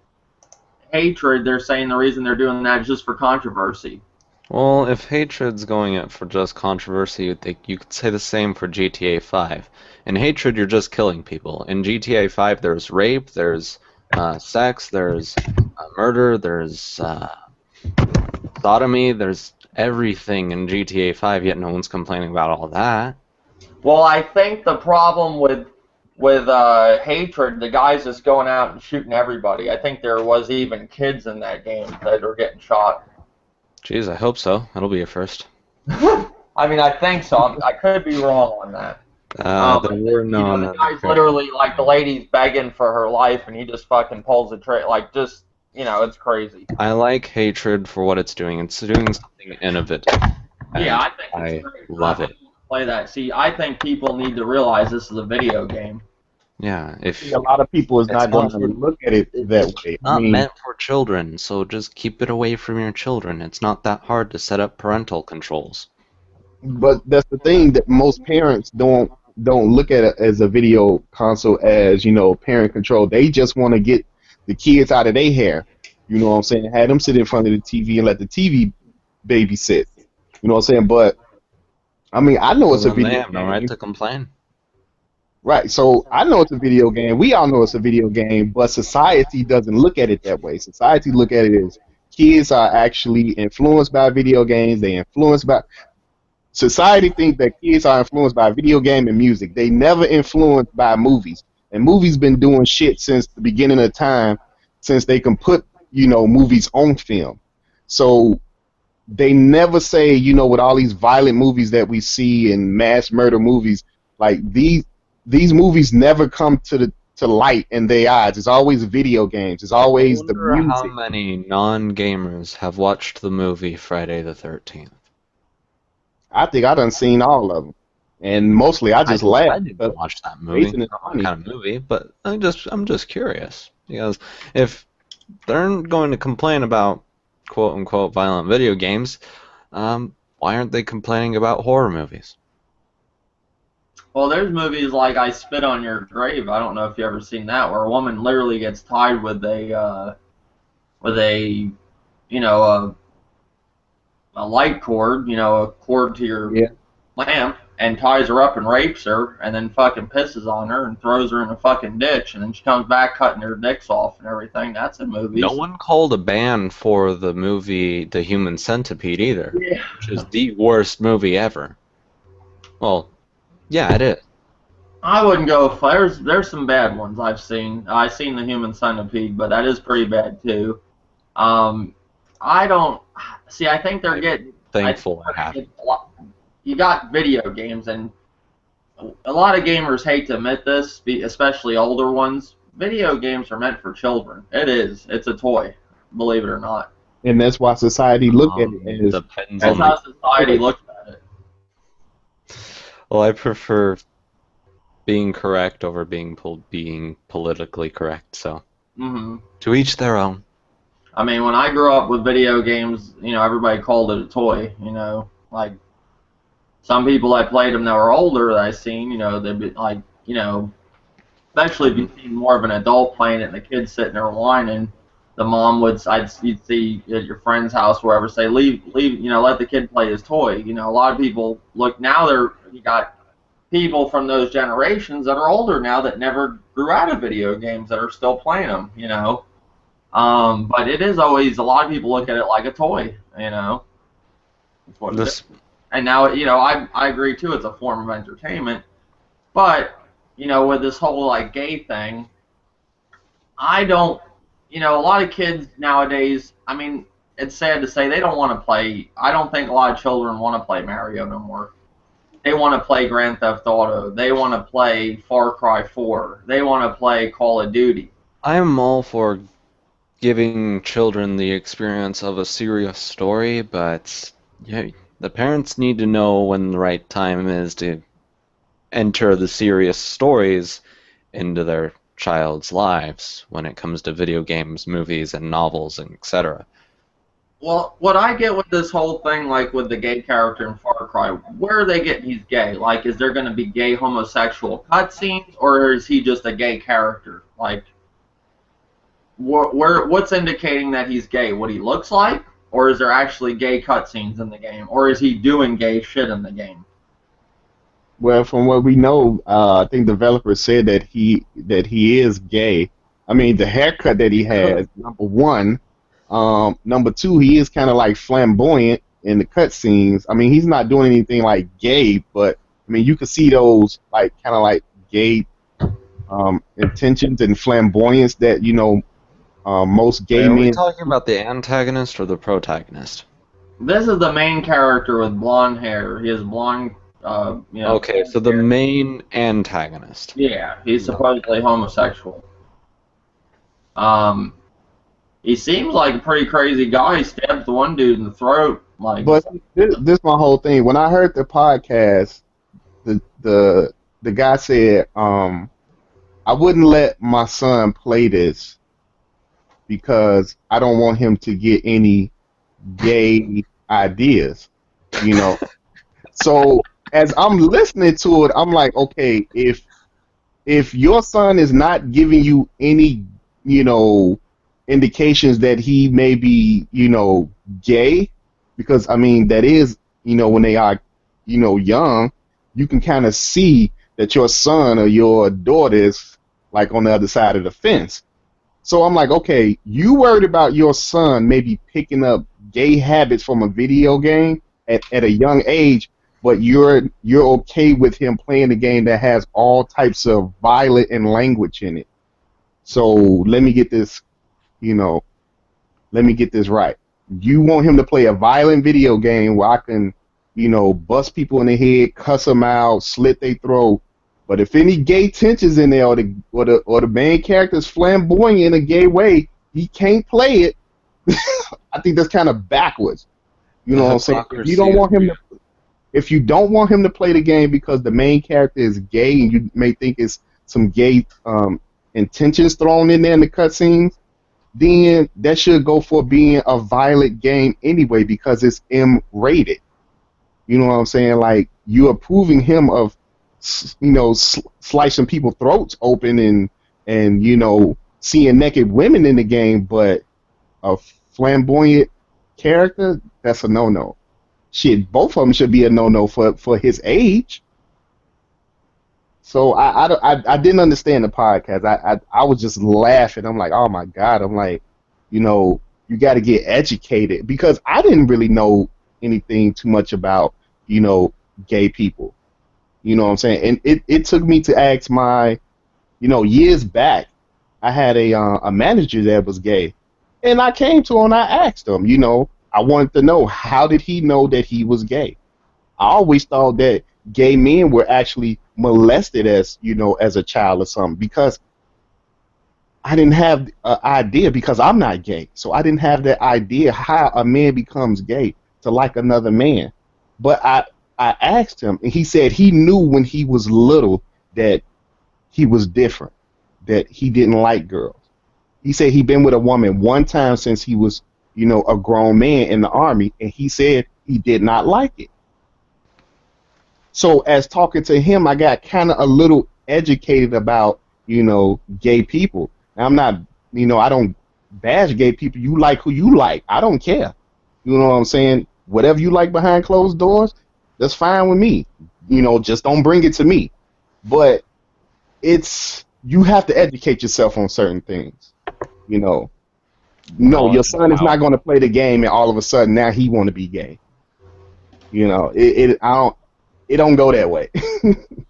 Hatred, they're saying the reason they're doing that is just for controversy. Well, if Hatred's going it for just controversy, you could say the same for GTA 5. In Hatred, you're just killing people. In GTA 5, there's rape, there's sex, there's murder, there's sodomy, there's everything in GTA 5, yet no one's complaining about all that. Well, I think the problem with Hatred, the guys just going out and shooting everybody. I think there was even kids in that game that were getting shot. Jeez, I hope so. That'll be a first. I mean, I think so. I could be wrong on that. There were no. The guy's literally, like, the lady's begging for her life, and he just fucking pulls the trigger. Like, just, you know, it's crazy. I like Hatred for what it's doing. It's doing something innovative. Yeah, I think it's great. Love it. Play that. See, I think people need to realize this is a video game. Yeah, if a lot of people is not going to look at it that way. It's not meant for children, so just keep it away from your children. It's not that hard to set up parental controls. But that's the thing that most parents don't don't look at it as a video console as, you know, parent control. They just want to get the kids out of their hair. You know what I'm saying? Have them sit in front of the TV and let the TV babysit. You know what I'm saying? But I mean, I know Well, it's a then they video have no right game. to complain. Right, so I know it's a video game. We all know it's a video game, but society doesn't look at it that way. Society look at it as kids are actually influenced by video games. They influenced by society think that kids are influenced by video game and music. They never influenced by movies. And movies been doing shit since the beginning of time, since they can put, you know, movies on film. So they never say, you know, with all these violent movies that we see and mass murder movies, like these movies never come to light in their eyes. It's always video games. It's I always the wonder how music. many non-gamers have watched the movie Friday the 13th. I think I done seen all of them, and mostly I just I laugh didn't because watch that movie. Jason is Not funny. that kind of movie, but I'm just curious because if they're going to complain about quote unquote violent video games, why aren't they complaining about horror movies? Well, there's movies like I Spit on Your Grave. I don't know if you ever seen that, where a woman literally gets tied with a you know a light cord, you know, a cord to your Yeah. lamp, and ties her up and rapes her, and then fucking pisses on her and throws her in a fucking ditch, and then she comes back cutting her dicks off and everything. That's in movies. No one called a ban for the movie The Human Centipede either, Yeah. which is the worst movie ever. Well, yeah, it is. I wouldn't go. There's some bad ones I've seen. I've seen The Human Centipede, but that is pretty bad too. I don't see. I think they're getting Thankful I have. You got video games, and a lot of gamers hate to admit this, especially older ones. Video games are meant for children. It is. It's a toy, believe it or not. And that's why society look at it as Depends That's on how society looks at it. Well, I prefer being correct over being politically correct. So Hmm. to each their own. I mean, when I grew up with video games, you know, everybody called it a toy. You know, like some people that played them that were older that I seen, you know, they'd be like, you know, especially if you seen more of an adult playing it and the kid sitting there whining, the mom would, you'd see at your friend's house, wherever, say, leave, you know, let the kid play his toy. You know, a lot of people look now. You got people from those generations that are older now that never grew out of video games that are still playing them. You know, but it is always a lot of people look at it like a toy. You know, that's what it is. And now, you know, I agree too. It's a form of entertainment, but you know, with this whole like gay thing, I don't. You know, a lot of kids nowadays. I mean, it's sad to say they don't want to play. I don't think a lot of children want to play Mario no more. They want to play Grand Theft Auto. They want to play Far Cry 4. They want to play Call of Duty. I'm all for giving children the experience of a serious story, but yeah, the parents need to know when the right time is to enter the serious stories into their child's lives when it comes to video games, movies, and novels, and etc. Well, what I get with this whole thing, like with the gay character in Far Cry, where are they getting he's gay? Like, is there going to be gay homosexual cutscenes, or is he just a gay character? Like, what's indicating that he's gay? What he looks like? Or is there actually gay cutscenes in the game? Or is he doing gay shit in the game? well, from what we know, I think developers said that he is gay. I mean, the haircut that he has, number one. Number two, he is kind of like flamboyant in the cutscenes. I mean, he's not doing anything like gay, but I mean, you can see those like kind of like gay intentions and flamboyance that, you know, most gay Are we men. talking about the antagonist or the protagonist? This is the main character with blonde hair. He has blonde, you know. Okay, so the main antagonist. Yeah, he's supposedly homosexual. He seems like a pretty crazy guy. He stabs the one dude in the throat. Like, But this my whole thing. When I heard the podcast, the guy said, I wouldn't let my son play this because I don't want him to get any gay ideas, you know. So, as I'm listening to it, I'm like, okay, if your son is not giving you any, you know, indications that he may be, you know, gay, because I mean that is, you know, when they are, you know, young, you can kind of see that your son or your daughter is like on the other side of the fence. So I'm like, okay, you worried about your son maybe picking up gay habits from a video game at a young age, but you're okay with him playing a game that has all types of violence and language in it. So let me get this, you know, let me get this right. You want him to play a violent video game where I can, you know, bust people in the head, cuss them out, slit their throat. But if any gay tensions in there, or the main character is flamboyant in a gay way, he can't play it. I think that's kind of backwards. You know what I'm saying? If you don't want him to, if you don't want him to play the game because the main character is gay and you may think it's some gay intentions thrown in there in the cutscenes, then that should go for being a violent game anyway because it's M-rated. You know what I'm saying? Like, you're approving him of, you know, slicing people's throats open and you know, seeing naked women in the game, but a flamboyant character, that's a no-no. Shit, both of them should be a no-no for his age. So I didn't understand the podcast. I was just laughing. I'm like, oh my God. I'm like, you know, you got to get educated because I didn't really know anything too much about, you know, gay people. You know what I'm saying? And it took me to ask my, you know, years back, I had a manager that was gay. And I came to him and I asked him, you know, I wanted to know, how did he know that he was gay? I always thought that gay men were actually molested as, you know, as a child or something because I didn't have an idea because I'm not gay. So I didn't have that idea how a man becomes gay to like another man. But I asked him, and he said he knew when he was little that he was different, that he didn't like girls. He said he'd been with a woman one time since he was, you know, a grown man in the army, and he said he did not like it. So as talking to him, I got kind of a little educated about, you know, gay people. And I'm not, you know, I don't bash gay people. You like who you like. I don't care. You know what I'm saying? Whatever you like behind closed doors, that's fine with me. You know, just don't bring it to me. But you have to educate yourself on certain things. You know, no, your son is not going to play the game and all of a sudden now he want to be gay. You know, it don't go that way.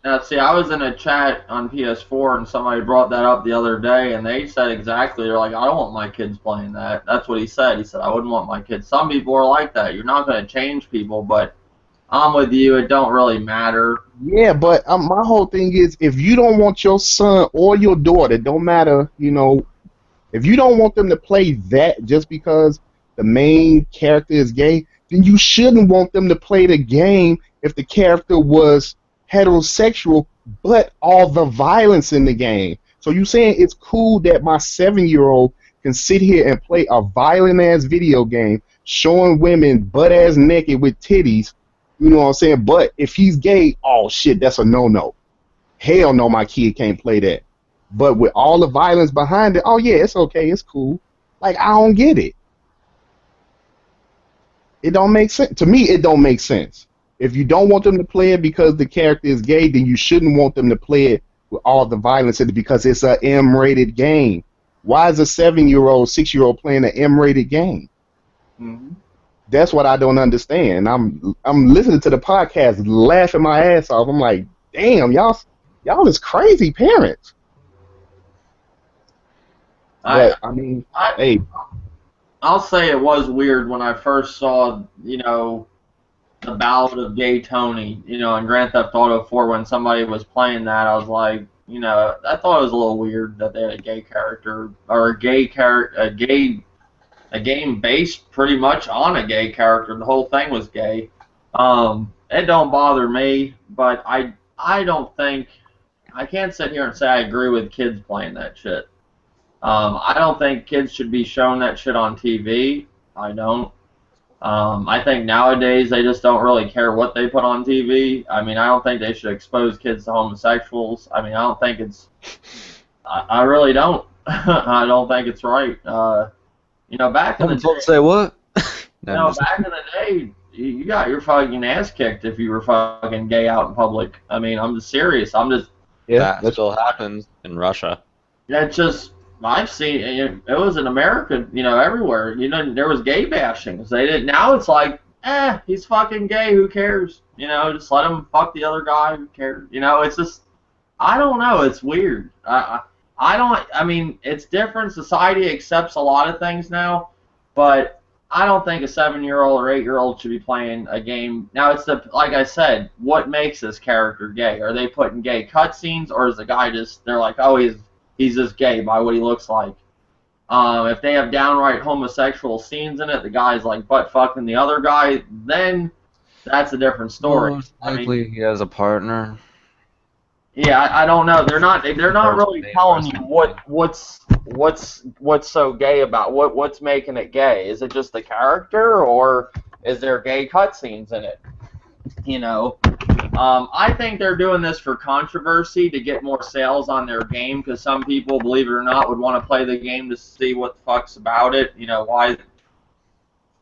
Now, see, I was in a chat on PS4 and somebody brought that up the other day, and they said exactly, they're like, I don't want my kids playing that. That's what he said. He said, I wouldn't want my kids. Some people are like that. You're not going to change people, but I'm with you. It don't really matter. Yeah, but my whole thing is, if you don't want your son or your daughter, it don't matter, you know, if you don't want them to play that just because the main character is gay, then you shouldn't want them to play the game if the character was heterosexual, but all the violence in the game. So you saying it's cool that my 7-year-old can sit here and play a violent-ass video game showing women butt-ass naked with titties, you know what I'm saying? But if he's gay, oh shit, that's a no-no. Hell no, my kid can't play that. But with all the violence behind it, oh yeah, it's okay, it's cool. Like, I don't get it. It don't make sense. To me, it don't make sense. If you don't want them to play it because the character is gay, then you shouldn't want them to play it with all the violence in it because it's an M-rated game. Why is a 7-year-old, 6-year-old playing an M-rated game? Mm-hmm. That's what I don't understand. I'm listening to the podcast, laughing my ass off. I'm like, damn, y'all is crazy parents. But I mean, hey, I'll say it was weird when I first saw, you know, the Ballad of Gay Tony, you know, in Grand Theft Auto 4 when somebody was playing that. I was like, you know, I thought it was a little weird that they had a gay character or a game based pretty much on a gay character. The whole thing was gay. It don't bother me, but I don't think, I can't sit here and say I agree with kids playing that shit. I don't think kids should be shown that shit on TV. I don't. I think nowadays they just don't really care what they put on TV. I mean, I don't think they should expose kids to homosexuals. I mean, I don't think it's. I really don't. I don't think it's right. You know, back in the day, say what? back in the day, you got your fucking ass kicked if you were fucking gay out in public. I mean, I'm just serious. Yeah, that still happens in Russia. That's just. I've seen it was in America, you know, everywhere. You know, there was gay bashing. They didn't. Now it's like, he's fucking gay. Who cares? You know, just let him fuck the other guy. Who cares? You know, it's just, I don't know. It's weird. I don't. I mean, it's different. Society accepts a lot of things now, but I don't think a 7-year-old or 8-year-old should be playing a game. Now it's like I said, what makes this character gay? Are they putting gay cutscenes, or is the guy just? They're like, oh, he's just gay by what he looks like. If they have downright homosexual scenes in it, the guy's like butt fucking the other guy, then that's a different story. Most likely he has a partner. Yeah, I don't know. They're not really telling you what's so gay about what's making it gay. Is it just the character, or is there gay cutscenes in it? You know. I think they're doing this for controversy to get more sales on their game, because some people, believe it or not, would want to play the game to see what the fuck's about it. You know, why?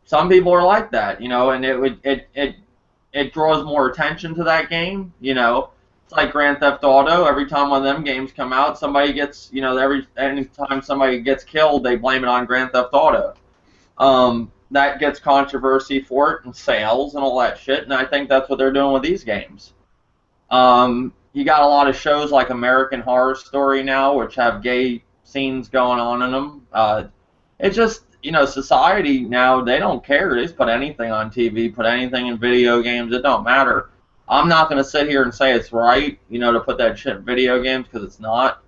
Some people are like that, you know, and it draws more attention to that game. You know, it's like Grand Theft Auto. Every time one of them games come out, somebody gets, you know, anytime somebody gets killed, they blame it on Grand Theft Auto. That gets controversy for it and sales and all that shit, and I think that's what they're doing with these games. You got a lot of shows like American Horror Story now, which have gay scenes going on in them. It's just, you know, society now, they don't care. They just put anything on TV, put anything in video games. It don't matter. I'm not going to sit here and say it's right, you know, to put that shit in video games, because it's not.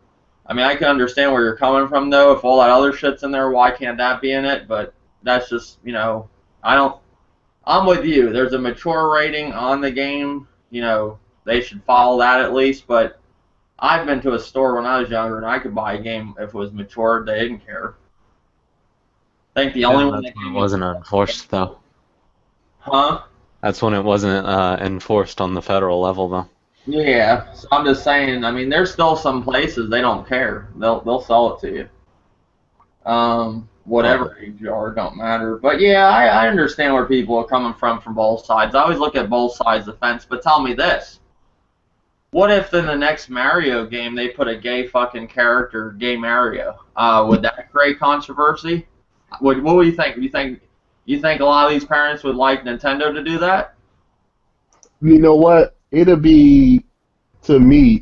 I mean, I can understand where you're coming from, though. If all that other shit's in there, why can't that be in it? But that's just, you know, I'm with you. There's a mature rating on the game. You know, they should follow that at least. But I've been to a store when I was younger, and I could buy a game if it was mature. They didn't care. I think the only one that wasn't enforced, though. Huh? That's when it wasn't enforced on the federal level, though. Yeah, so I'm just saying. I mean, there's still some places they don't care. They'll sell it to you. Whatever age you are, don't matter. But yeah, I understand where people are coming from both sides. I always look at both sides of the fence. But tell me this: what if in the next Mario game they put a gay fucking character, gay Mario? Would that create controversy? What would you think? You think a lot of these parents would like Nintendo to do that? You know what? It'll be, to me,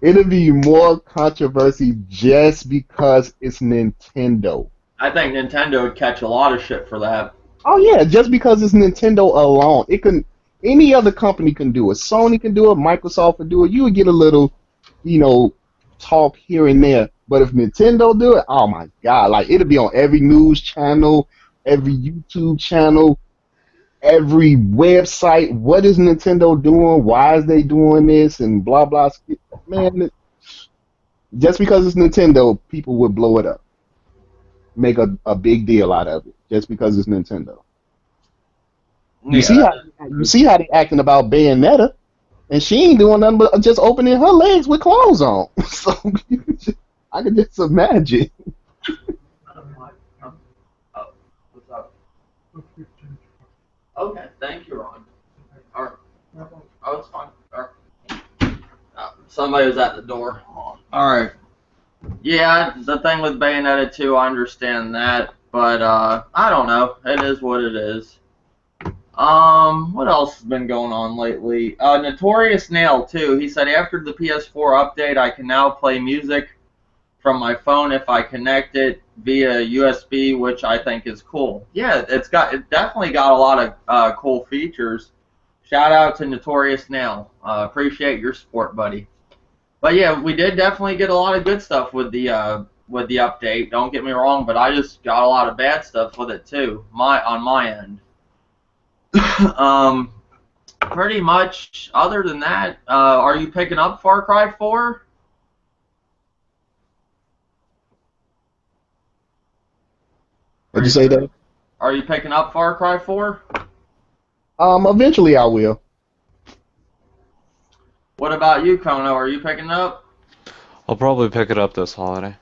it'll be more controversy just because it's Nintendo. I think Nintendo would catch a lot of shit for that. Oh yeah, just because it's Nintendo alone. It can, any other company can do it. Sony can do it, Microsoft can do it. You would get a little, you know, talk here and there. But if Nintendo do it, oh my god, like it'll be on every news channel, every YouTube channel, every website. What is Nintendo doing? Why is they doing this? And blah blah. Man, just because it's Nintendo, people would blow it up, make a big deal out of it, just because it's Nintendo. You see how they acting about Bayonetta, and she ain't doing nothing but just opening her legs with clothes on. So I can just imagine. What's up? Okay, thank you, Ron. All right. Oh, it's fine. All right. Somebody was at the door. All right. Yeah, the thing with Bayonetta 2, I understand that, but I don't know. It is what it is. What else has been going on lately? Notorious Nail, too. He said after the PS4 update, I can now play music from my phone if I connect it via USB, which I think is cool. Yeah, it definitely got a lot of cool features. Shout out to Notorious Nail. Appreciate your support, buddy. But yeah, we did definitely get a lot of good stuff with the update. Don't get me wrong, but I just got a lot of bad stuff with it too. On my end. Pretty much. Other than that, are you picking up Far Cry 4? What'd you say, Dave? Are you picking up Far Cry 4? Eventually I will. What about you, Kono? Are you picking it up? I'll probably pick it up this holiday.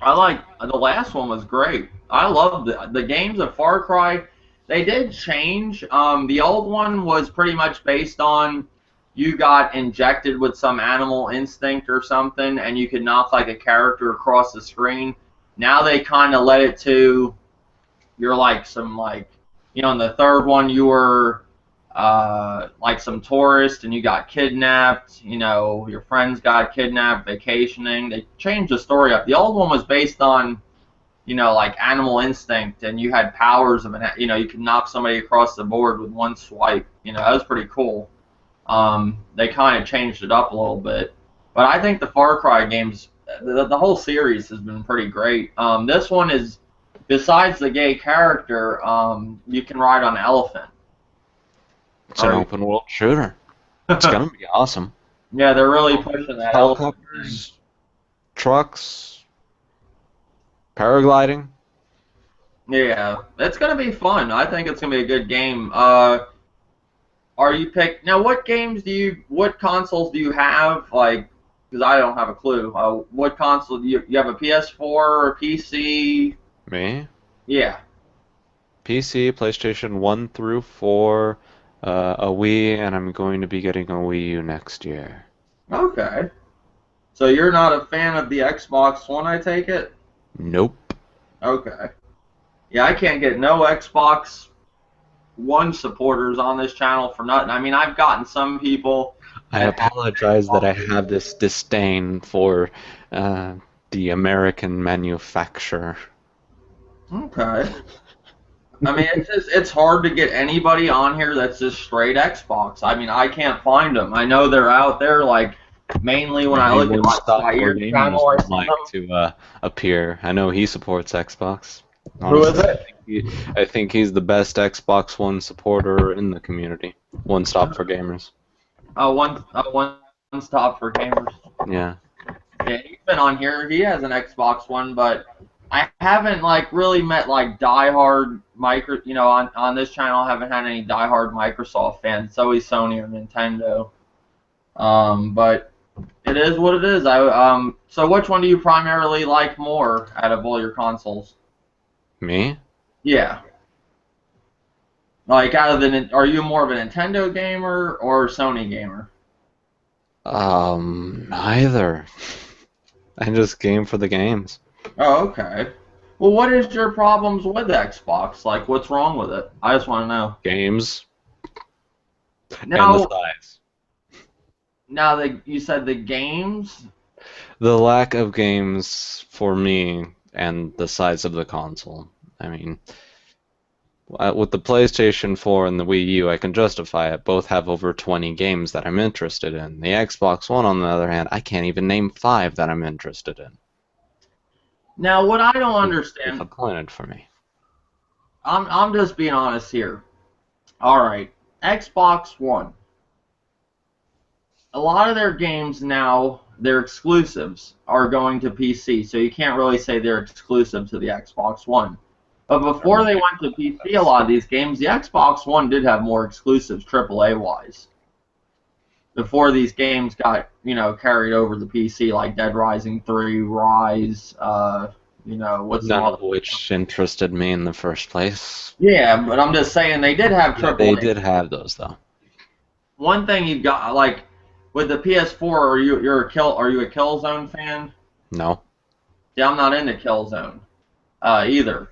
I like the last one was great. I love the games of Far Cry. They did change. The old one was pretty much based on you got injected with some animal instinct or something, and you could knock like a character across the screen. Now they kind of let it to you're like some like in the third one you were like some tourist and you got kidnapped. Your friends got kidnapped vacationing. They changed the story up. The old one was based on like animal instinct, and you had powers of you could knock somebody across the board with one swipe. That was pretty cool. They kind of changed it up a little bit, but I think the Far Cry games, the whole series has been pretty great. This one is, besides the gay character, you can ride on an elephant. It's an open world shooter. It's gonna be awesome. Yeah, they're really pushing that elephant thing. Helicopters, trucks, paragliding. Yeah, it's gonna be fun. I think it's gonna be a good game. Now? What consoles do you have? Like, because I don't have a clue. What console do you have? A PS4 or PC? Me? Yeah. PC, PlayStation 1 through 4, a Wii, and I'm going to be getting a Wii U next year. Okay. So you're not a fan of the Xbox One, I take it? Nope. Okay. Yeah, I can't get no Xbox One supporters on this channel for nothing. I mean, I've gotten some people. I apologize that I have this disdain for the American manufacturer. Okay. I mean, it's hard to get anybody on here that's just straight Xbox. I mean, I can't find them. I know they're out there, like, mainly when I look at my channel, I see them. To appear. I know he supports Xbox. Honestly, who is it? I think he's the best Xbox One supporter in the community. One Stop for Gamers. One Stop for Gamers. Yeah. Yeah, he's been on here. He has an Xbox One, but I haven't like really met like diehard on this channel. I haven't had any diehard Microsoft fans. It's always Sony or Nintendo. But it is what it is. So which one do you primarily like more out of all your consoles? Me? Yeah. Like are you more of a Nintendo gamer or Sony gamer? Neither. I just game for the games. Oh, okay. Well, what is your problems with Xbox? Like, what's wrong with it? I just want to know. Games. Now, and the size. Now that you said the games? The lack of games for me and the size of the console. I mean, with the PlayStation 4 and the Wii U, I can justify it. Both have over 20 games that I'm interested in. The Xbox One, on the other hand, I can't even name 5 that I'm interested in. Now, what I don't understand... Disappointed for me. I'm just being honest here. Alright, Xbox One. A lot of their games now, their exclusives, are going to PC, so you can't really say they're exclusive to the Xbox One. But before they went to PC, a lot of these games, the Xbox One did have more exclusives AAA-wise. Before these games got, carried over the PC, like Dead Rising 3, Rise, what's none of which interested me in the first place. Yeah, but I'm just saying they did have AAA. They did have those, though. One thing you've got, like, with the PS4, are you a Killzone fan? No. Yeah, I'm not into Killzone either.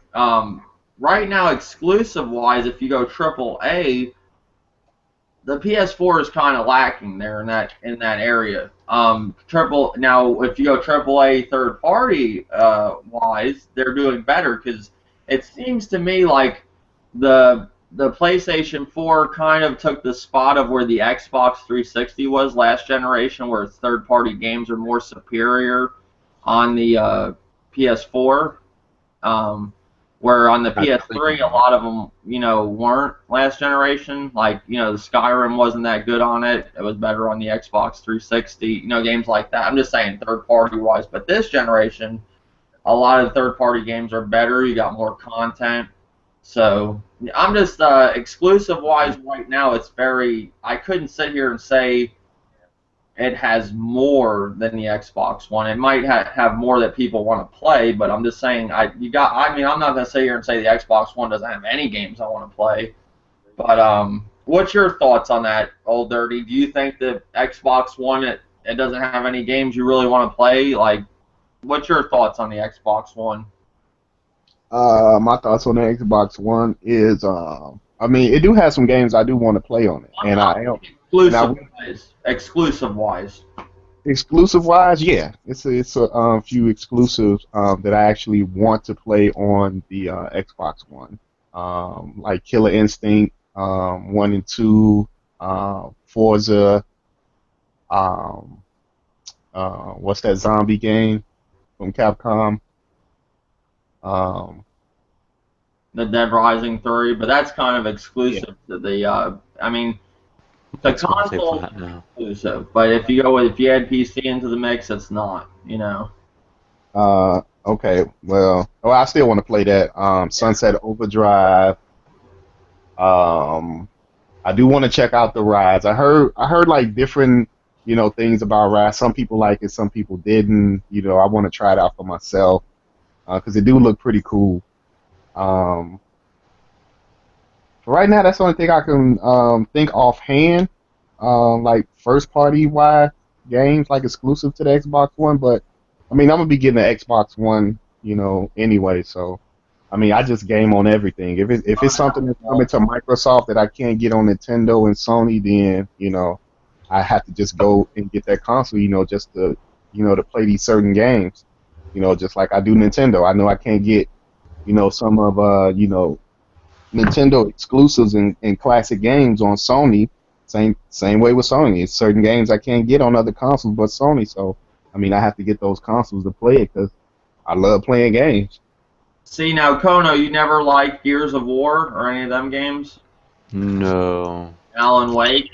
Right now, exclusive-wise, if you go AAA, the PS4 is kind of lacking there in that area. Now, if you go AAA third-party wise, they're doing better because it seems to me like the PlayStation 4 kind of took the spot of where the Xbox 360 was last generation, where third-party games are more superior on the PS4. Where on the PS3, a lot of them, weren't last generation. Like, the Skyrim wasn't that good on it. It was better on the Xbox 360. Games like that. I'm just saying third-party wise. But this generation, a lot of third-party games are better. You got more content. So I'm just exclusive-wise right now. It's very. I couldn't sit here and say it has more than the Xbox One. It might have more that people want to play, but I'm just saying I mean, I'm not gonna sit here and say the Xbox One doesn't have any games I want to play. But what's your thoughts on that, Old Dirty? Do you think the Xbox One it doesn't have any games you really want to play? Like, what's your thoughts on the Xbox One? My thoughts on the Xbox One is, I mean, it do have some games I do want to play on it, and I am. Exclusive wise. Exclusive wise, yeah, it's a few exclusives that I actually want to play on the Xbox One, like Killer Instinct 1 and 2, Forza, what's that zombie game from Capcom? The Dead Rising 3, but that's kind of exclusive to the. I mean, the console is exclusive, but if you add PC into the mix, it's not. You know. Okay. Well, I still want to play that. Sunset Overdrive. I do want to check out the rides. I heard like different, things about rides. Some people like it, some people didn't. I want to try it out for myself because it do look pretty cool. Right now, that's the only thing I can think offhand. Like first party wide games, like exclusive to the Xbox One. But I mean, I'm gonna be getting the Xbox One, anyway. So I mean, I just game on everything. If it's something that's coming to Microsoft that I can't get on Nintendo and Sony, then I have to just go and get that console, just to to play these certain games. Just like I do Nintendo. I know I can't get some of Nintendo exclusives and classic games on Sony. Same way with Sony. It's certain games I can't get on other consoles but Sony. So I mean, I have to get those consoles to play it because I love playing games. See, now, Kono, you never liked Gears of War or any of them games? No. Alan Wake?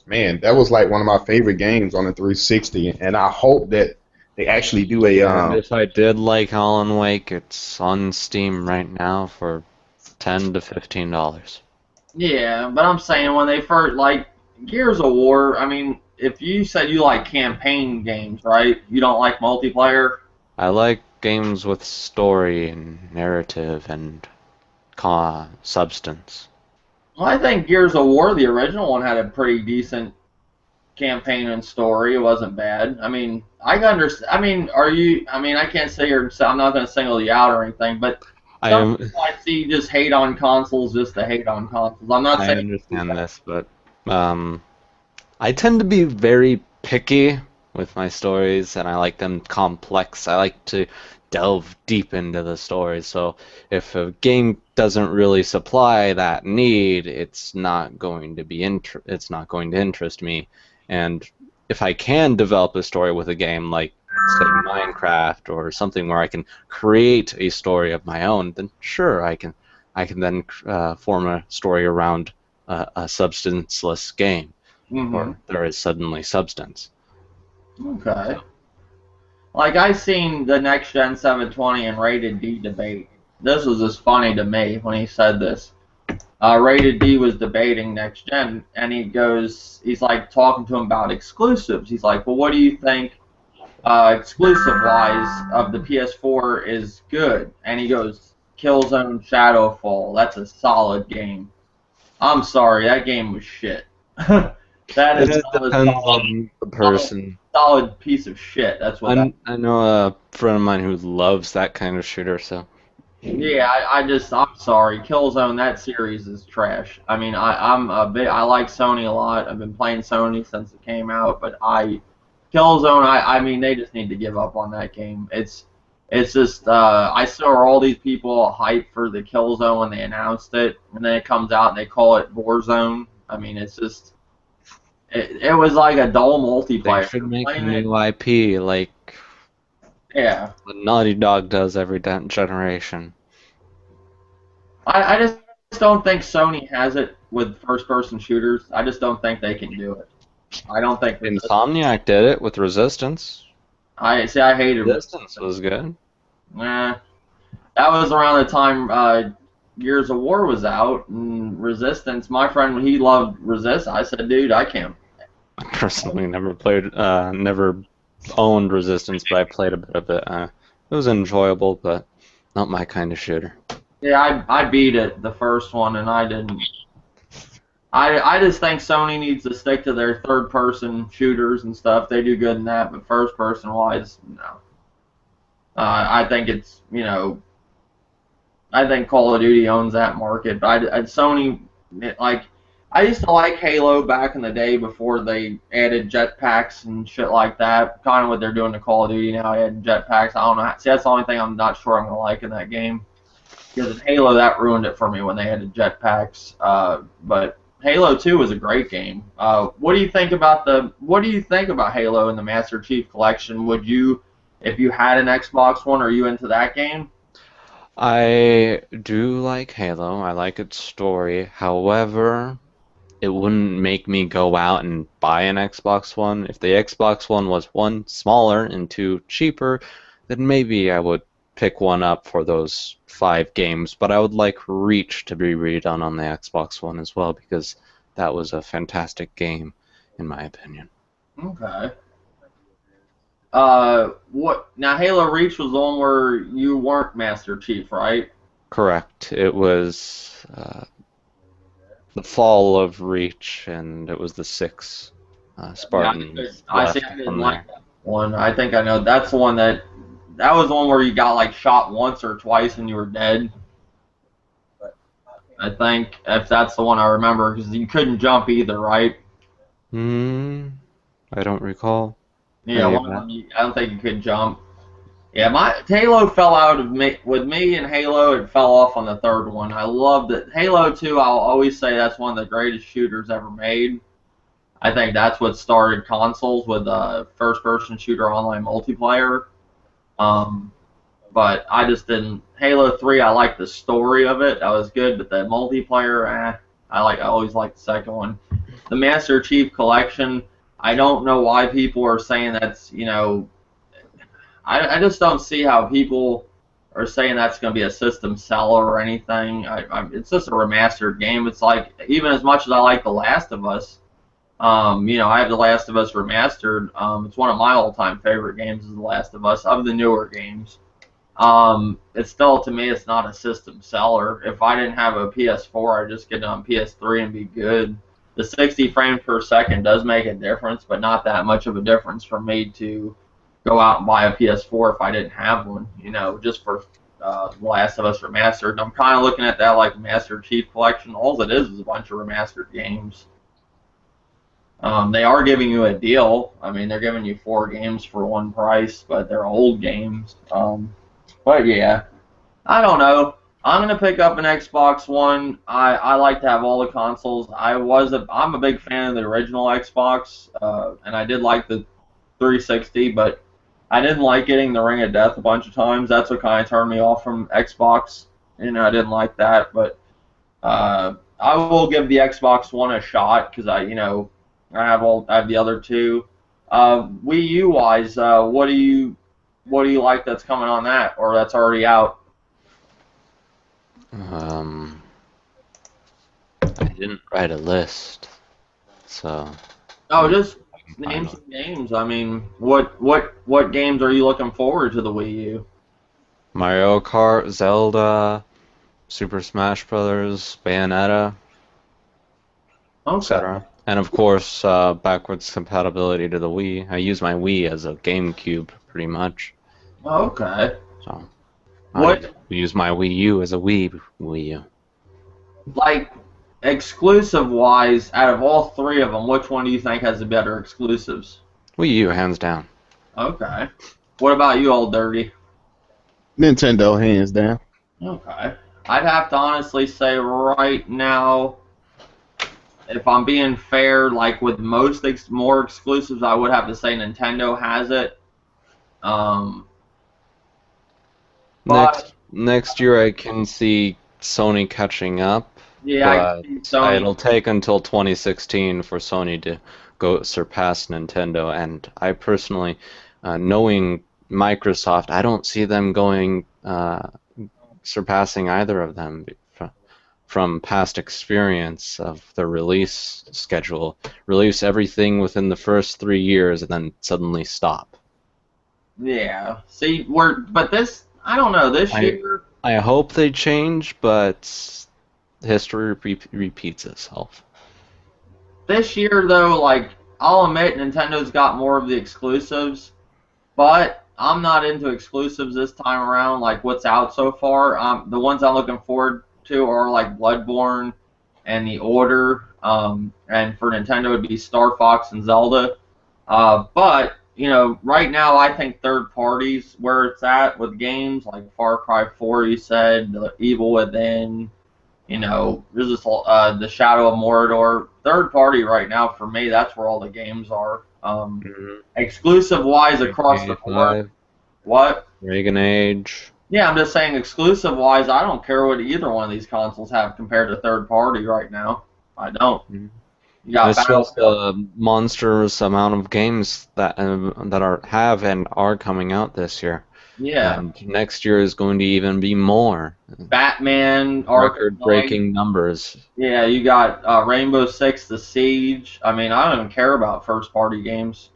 Man, that was like one of my favorite games on the 360, and I hope that they actually do a. If I did like Alan Wake, it's on Steam right now for $10 to $15. Yeah, but I'm saying when they first, like, Gears of War, I mean, if you said you like campaign games, right? You don't like multiplayer? I like games with story and narrative and substance. Well, I think Gears of War, the original one, had a pretty decent campaign and story. It wasn't bad. I mean, I understand. I mean, I can't say I'm not going to single you out or anything, but some people I see just hate on consoles just to hate on consoles. I'm not saying. I understand this, but I tend to be very picky with my stories, and I like them complex. I like to delve deep into the story. So if a game doesn't really supply that need, it's not going to interest me. And if I can develop a story with a game like say Minecraft or something where I can create a story of my own, then sure, I can then form a story around a substanceless game, or there is suddenly substance. Okay. Like, I seen the Next Gen 720 and Rated D debate. This was just funny to me when he said this. Rated D was debating Next Gen, and he's like talking to him about exclusives. He's like, well, what do you think exclusive-wise of the PS4 is good? And he goes, Killzone Shadowfall. That's a solid game. I'm sorry, that game was shit. That is depends on the person. Solid piece of shit. That's what I know a friend of mine who loves that kind of shooter, so. Yeah, I'm sorry. Killzone, that series is trash. I mean, I like Sony a lot. I've been playing Sony since it came out, but Killzone, I mean, they just need to give up on that game. It's just, I saw all these people hype for the Killzone when they announced it, and then it comes out and they call it Warzone. I mean, it's just, it was like a dull multiplayer. They should make a new IP like what Naughty Dog does every generation. I just don't think Sony has it with first-person shooters. I just don't think they can do it. I don't think Insomniac did it with Resistance. I hated Resistance was good. Nah, that was around the time Gears of War was out and Resistance. My friend, when he loved Resist, I said, dude, I can't. I personally never played, never owned Resistance, but I played a bit of it. It was enjoyable, but not my kind of shooter. Yeah, I beat it, the first one, and I didn't. I just think Sony needs to stick to their third-person shooters and stuff. They do good in that, but first-person wise, no. I think it's, I think Call of Duty owns that market. But Sony, like, I used to like Halo back in the day before they added jetpacks and shit like that. Kind of what they're doing to Call of Duty now, adding jetpacks. I don't know. See, that's the only thing I'm not sure I'm going to like in that game. Because in Halo, that ruined it for me when they added jetpacks. But Halo 2 was a great game. What do you think about Halo and the Master Chief Collection? Would you, if you had an Xbox One, are you into that game? I do like Halo. I like its story. However, it wouldn't make me go out and buy an Xbox One. If the Xbox One was one, smaller, and two, cheaper, then maybe I would pick one up for those 5 games. But I would like Reach to be redone on the Xbox One as well, because that was a fantastic game, in my opinion. Okay. What now? Halo Reach was the one where you weren't Master Chief, right? Correct. It was the fall of Reach, and it was the 6 Spartans I left see. I didn't from like there. that one. I think I know. That's the one that was the one where you got like shot once or twice and you were dead. I think if that's the one I remember, because you couldn't jump either, right? I don't recall Yeah, any of one of that. them. I don't think you could jump. Yeah, my Halo fell out of me with me and Halo. It fell off on the third one. I loved it. Halo 2, I'll always say that's one of the greatest shooters ever made. I think that's what started consoles with first-person shooter online multiplayer. Um, but I just didn't. Halo 3, I liked the story of it. That was good, but the multiplayer, I always liked the second one. The Master Chief Collection, I don't know why people are saying that's. I just don't see how people are saying that's going to be a system seller or anything. It's just a remastered game. It's like, even as much as I like The Last of Us, I have The Last of Us remastered. It's one of my all-time favorite games, is The Last of Us, of the newer games. It's still, to me, it's not a system seller. If I didn't have a PS4, I'd just get it on PS3 and be good. The 60 frames per second does make a difference, but not that much of a difference for me to go out and buy a PS4 if I didn't have one, just for The Last of Us Remastered. I'm kind of looking at that like Master Chief Collection. All it is a bunch of remastered games. They are giving you a deal. I mean, they're giving you 4 games for one price, but they're old games. But yeah, I don't know. I'm gonna pick up an Xbox One. I like to have all the consoles. I'm a big fan of the original Xbox, and I did like the 360, but I didn't like getting the Ring of Death a bunch of times. That's what kind of turned me off from Xbox. I didn't like that, but I will give the Xbox One a shot because I have the other 2. Wii U wise, what do you like that's coming on that, or that's already out? I didn't write a list, so Oh, just I name don't some games. I mean, what games are you looking forward to the Wii U? Mario Kart, Zelda, Super Smash Brothers, Bayonetta, Okay. etc. And of course, backwards compatibility to the Wii. I use my Wii as a GameCube, pretty much. Okay. So I What use my Wii U as a Wii U. like exclusive wise, out of all 3 of them, which one do you think has the better exclusives? Wii U, hands down. Okay. What about you, Old Dirty? Nintendo, hands down. Okay. I'd have to honestly say right now, if I'm being fair, like with most more exclusives, I would have to say Nintendo has it. But Next year, I can see Sony catching up, yeah, I but can see Sony. it'll take until 2016 for Sony to go surpass Nintendo. And I personally, knowing Microsoft, I don't see them going surpassing either of them from past experience of the release schedule. Release everything within the first 3 years and then suddenly stop. Yeah. See, but this, I don't know, this year. I hope they change, but history repeats itself. This year, though, like, I'll admit Nintendo's got more of the exclusives, but I'm not into exclusives this time around, like what's out so far. The ones I'm looking forward to are like Bloodborne and The Order, and for Nintendo it would be Star Fox and Zelda. But, you know, right now I think third parties where it's at with games like Far Cry 4, you said, The Evil Within, you know, there's this, the Shadow of Mordor. Third party right now for me, that's where all the games are. Exclusive wise across the board. What? Reagan Age. Yeah, I'm just saying exclusive wise, I don't care what either one of these consoles have compared to third party right now. I don't. You got It's just a monstrous amount of games that have and are coming out this year. Yeah. And next year is going to even be more. Batman, record-breaking numbers. Yeah, you got Rainbow Six, The Siege. I mean, I don't even care about first-party games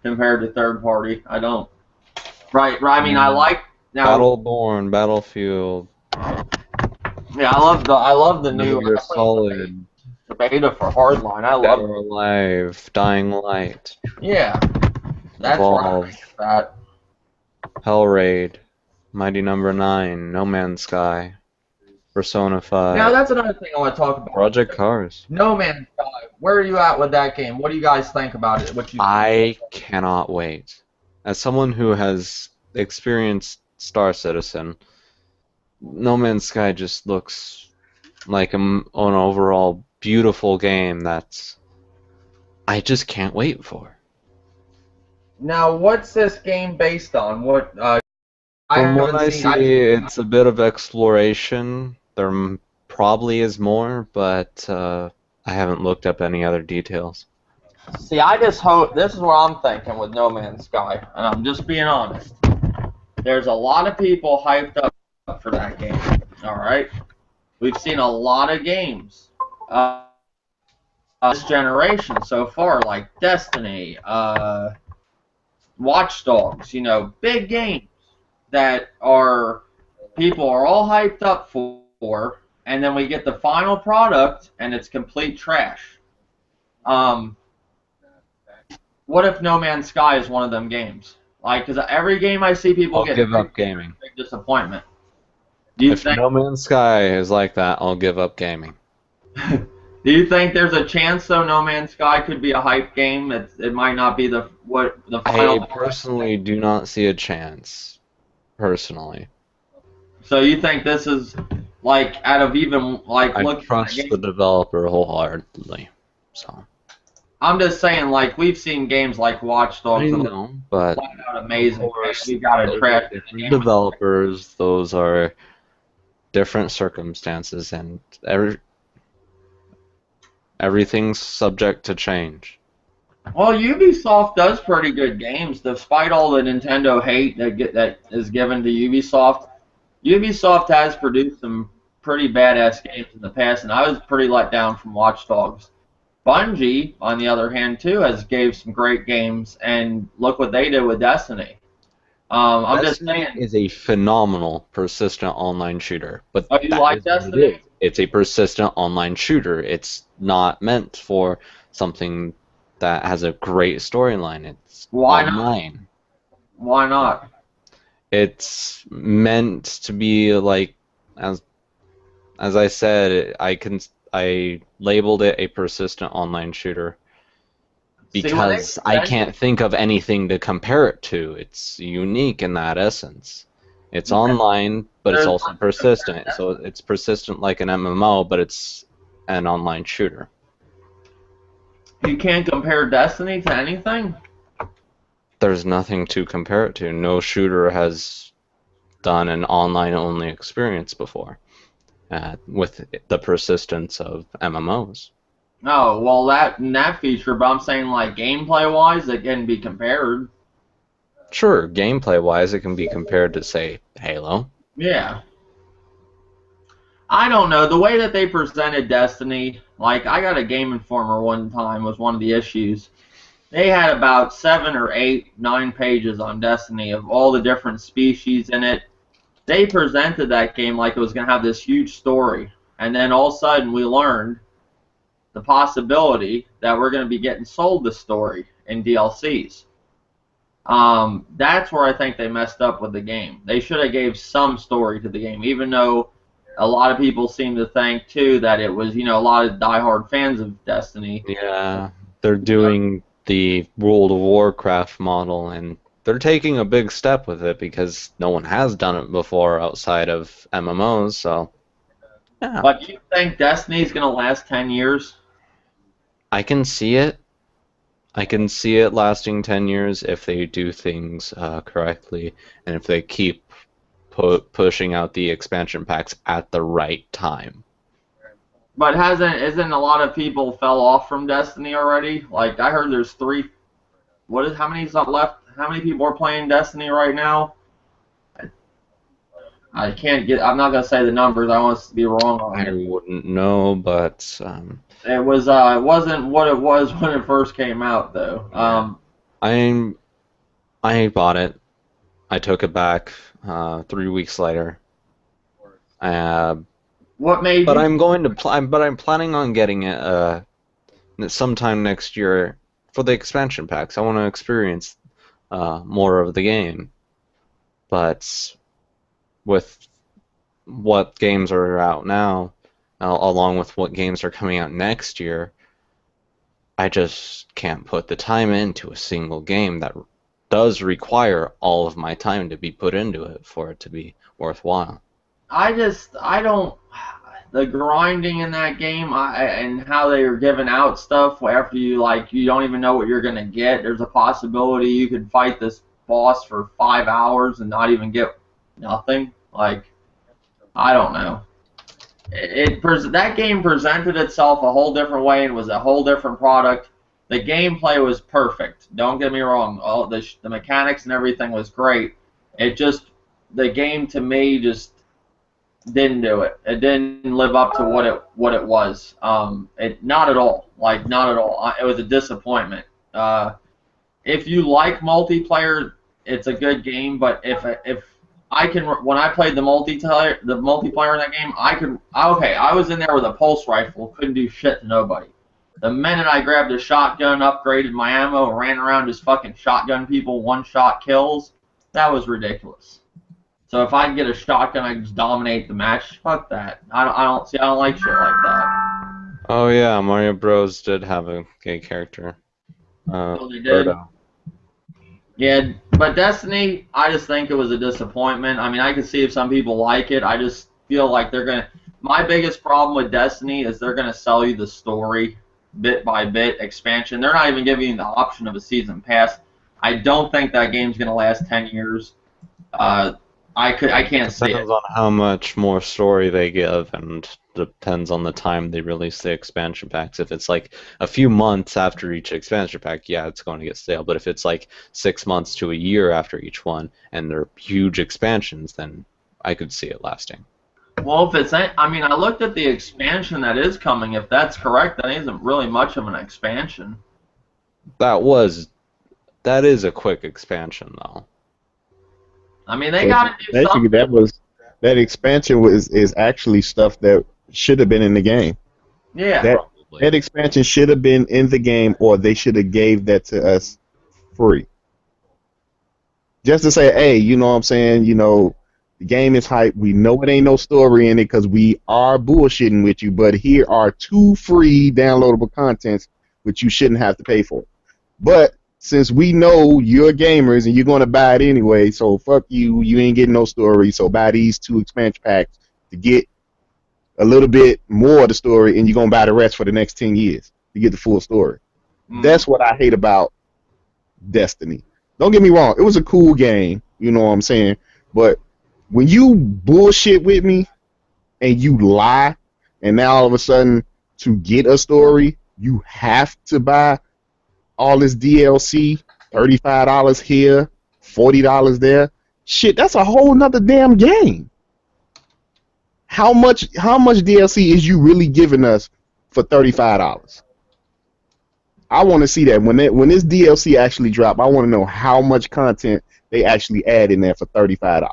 compared to third-party. I don't. Right. I mean, I like now. Battleborn, Battlefield. Yeah, I love the new. Metal Gear Solid. The beta for Hardline. I love Dead or Alive, Dying Light. Yeah, that's Evolve. right. Hellraid, Mighty Number 9, No Man's Sky, Persona 5. Now that's another thing I want to talk about. Project Cars. No Man's Sky. Where are you at with that game? What do you guys think about it? I cannot wait. As someone who has experienced Star Citizen, No Man's Sky just looks like an overall beautiful game that's I just can't wait for. Now, what's this game based on? What? From what I see, it's a bit of exploration. There probably is more, but I haven't looked up any other details. See, I just hope, this is what I'm thinking with No Man's Sky, and I'm just being honest. There's a lot of people hyped up for that game, alright? We've seen a lot of games this generation so far, like Destiny, Watch Dogs, you know, big games that people are all hyped up for, and then we get the final product and it's complete trash. What if No Man's Sky is one of them games? Like, because every game I see people get give up gaming. Big disappointment. Do you think No Man's Sky is like that, I'll give up gaming. Do you think there's a chance, though, No Man's Sky could be a hype game? It might not be the final. I personally do not see a chance. Personally. So you think this is like out of even like I look? trust the developer wholeheartedly. So. I'm just saying, like we've seen games like Watch Dogs. I know, but flat out amazing. We got a trash developers. Those are different circumstances, and everything's subject to change. Well, Ubisoft does pretty good games, despite all the Nintendo hate that is given to Ubisoft. Ubisoft has produced some pretty badass games in the past, and I was pretty let down from Watch Dogs. Bungie, on the other hand, too, has gave some great games, and look what they did with Destiny. I'm just saying, is a phenomenal persistent online shooter, but you like Destiny? It's a persistent online shooter. It's not meant for something that has a great storyline. It's online. Why not? It's meant to be like, as I said, I labeled it a persistent online shooter because I can't think of anything to compare it to. It's unique in that essence. It's online, but it's also persistent. So it's persistent like an MMO, but it's an online shooter. You can't compare Destiny to anything? There's nothing to compare it to. No shooter has done an online-only experience before with the persistence of MMOs. Oh, well, that feature, but I'm saying, like, gameplay-wise, it can be compared. Sure, gameplay-wise, it can be compared to, say, Halo. Yeah. I don't know. The way that they presented Destiny, like, I got a Game Informer one time was one of the issues. They had about 7 or 8, 9 pages on Destiny of all the different species in it. They presented that game like it was going to have this huge story. And then all of a sudden we learned the possibility that we're going to be getting sold the story in DLCs. That's where I think they messed up with the game. They should have gave some story to the game, even though a lot of people seem to think too that it was, a lot of diehard fans of Destiny. Yeah, they're doing the World of Warcraft model, and they're taking a big step with it because no one has done it before outside of MMOs. So, yeah. But do you think Destiny's going to last 10 years? I can see it. I can see it lasting 10 years if they do things correctly and if they keep pushing out the expansion packs at the right time. But isn't a lot of people fell off from Destiny already? Like, I heard there's 3. How many's left? How many people are playing Destiny right now? I can't get. I'm not gonna say the numbers. I want to be wrong on it. I wouldn't know, but it wasn't what it was when it first came out, though. I bought it. I took it back 3 weeks later. What made? But I'm going to. But I'm planning on getting it sometime next year for the expansion packs. I want to experience more of the game. But with what games are out now, along with what games are coming out next year, I just can't put the time into a single game that does require all of my time to be put into it for it to be worthwhile. I don't. The grinding in that game and how they are giving out stuff after you don't even know what you're gonna get. There's a possibility you could fight this boss for 5 hours and not even get nothing. Like, I don't know. That game presented itself a whole different way and was a whole different product. The gameplay was perfect. Don't get me wrong. All the mechanics and everything was great. The game to me just didn't do it. It didn't live up to what it was. Not at all. Like, not at all. It was a disappointment. If you like multiplayer, it's a good game. But when I played the multiplayer in that game, I was in there with a pulse rifle, couldn't do shit to nobody. The minute I grabbed a shotgun, upgraded my ammo, and ran around just fucking shotgun people, one-shot kills, that was ridiculous. So if I can get a shotgun, I can just dominate the match. Fuck that. I don't like shit like that. Oh yeah, Mario Bros. Did have a gay character. Oh, they did. Birdo. Yeah, but Destiny, I just think it was a disappointment. I mean, I can see if some people like it. I just feel like they're gonna. My biggest problem with Destiny is they're gonna sell you the story bit by bit expansion. They're not even giving you the option of a season pass. I don't think that game's gonna last 10 years. I can't see it. Depends on how much more story they give, and depends on the time they release the expansion packs. If it's like a few months after each expansion pack, yeah, it's going to get stale. But if it's like 6 months to a year after each one, and they're huge expansions, then I could see it lasting. Well, I looked at the expansion that is coming. If that's correct, that isn't really much of an expansion. That is a quick expansion, though. I mean, they got to do something. That expansion is actually stuff that should have been in the game. Yeah. That expansion should have been in the game, or they should have gave that to us free. Just to say, hey, you know what I'm saying? The game is hype. We know it ain't no story in it because we are bullshitting with you, but here are 2 free downloadable contents which you shouldn't have to pay for. But since we know you're gamers and you're going to buy it anyway, so fuck you, you ain't getting no story, so buy these 2 expansion packs to get a little bit more of the story, and you're going to buy the rest for the next 10 years to get the full story. That's what I hate about Destiny. Don't get me wrong, it was a cool game, you know what I'm saying, but when you bullshit with me and you lie, and now all of a sudden to get a story, you have to buy all this DLC, $35 here, $40 there. Shit, that's a whole nother damn game. How much DLC is you really giving us for $35? I want to see that when this DLC actually drop. I want to know how much content they actually add in there for $35.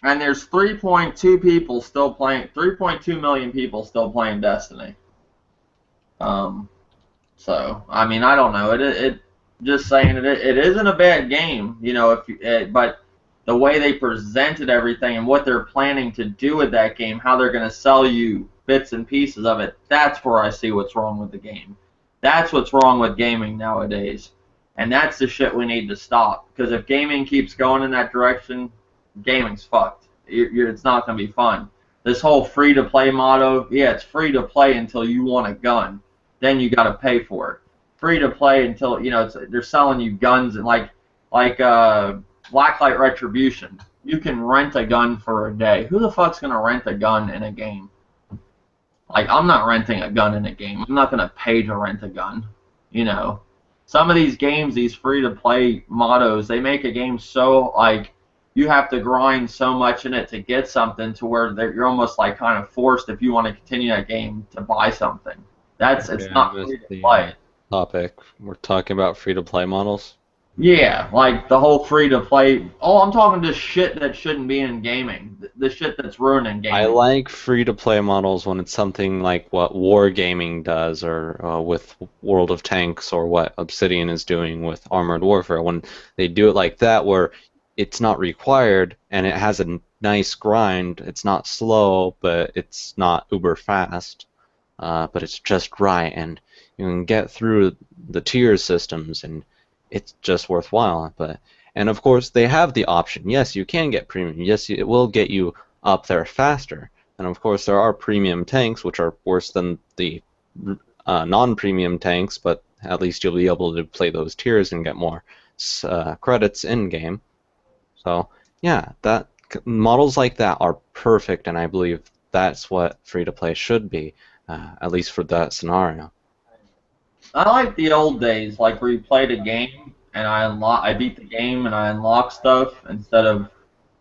And there's 3.2 people still playing. 3.2 million people still playing Destiny. So I mean, I don't know. It just saying it isn't a bad game, you know. But the way they presented everything and what they're planning to do with that game, how they're going to sell you bits and pieces of it, that's where I see what's wrong with the game. That's what's wrong with gaming nowadays. And that's the shit we need to stop. Because if gaming keeps going in that direction, gaming's fucked. It's not going to be fun. This whole free-to-play motto, yeah, it's free to play until you want a gun. Then you got to pay for it. Free to play until, you know, they're selling you guns and like Blacklight Retribution. You can rent a gun for a day. Who the fuck's going to rent a gun in a game? Like, I'm not renting a gun in a game. I'm not going to pay to rent a gun. You know, some of these games, these free-to-play mottos, they make a game so, like, you have to grind so much in it to get something to where you're almost, like, kind of forced, if you want to continue that game, to buy something. It's not free-to-play. Topic. We're talking about free-to-play models? Yeah, like the whole free-to-play. Oh, I'm talking just shit that shouldn't be in gaming. The shit that's ruining gaming. I like free-to-play models when it's something like what Wargaming does, or with World of Tanks, or what Obsidian is doing with Armored Warfare. When they do it like that, where it's not required and it has a nice grind. It's not slow, but it's not uber fast. But it's just right, and you can get through the tier systems, and it's just worthwhile. And of course they have the option. Yes, you can get premium. Yes, it will get you up there faster. And of course there are premium tanks, which are worse than the non-premium tanks, but at least you'll be able to play those tiers and get more credits in game. So yeah, models like that are perfect, and I believe that's what free-to-play should be, at least for that scenario. I like the old days, like where you played a game and I beat the game and I unlock stuff instead of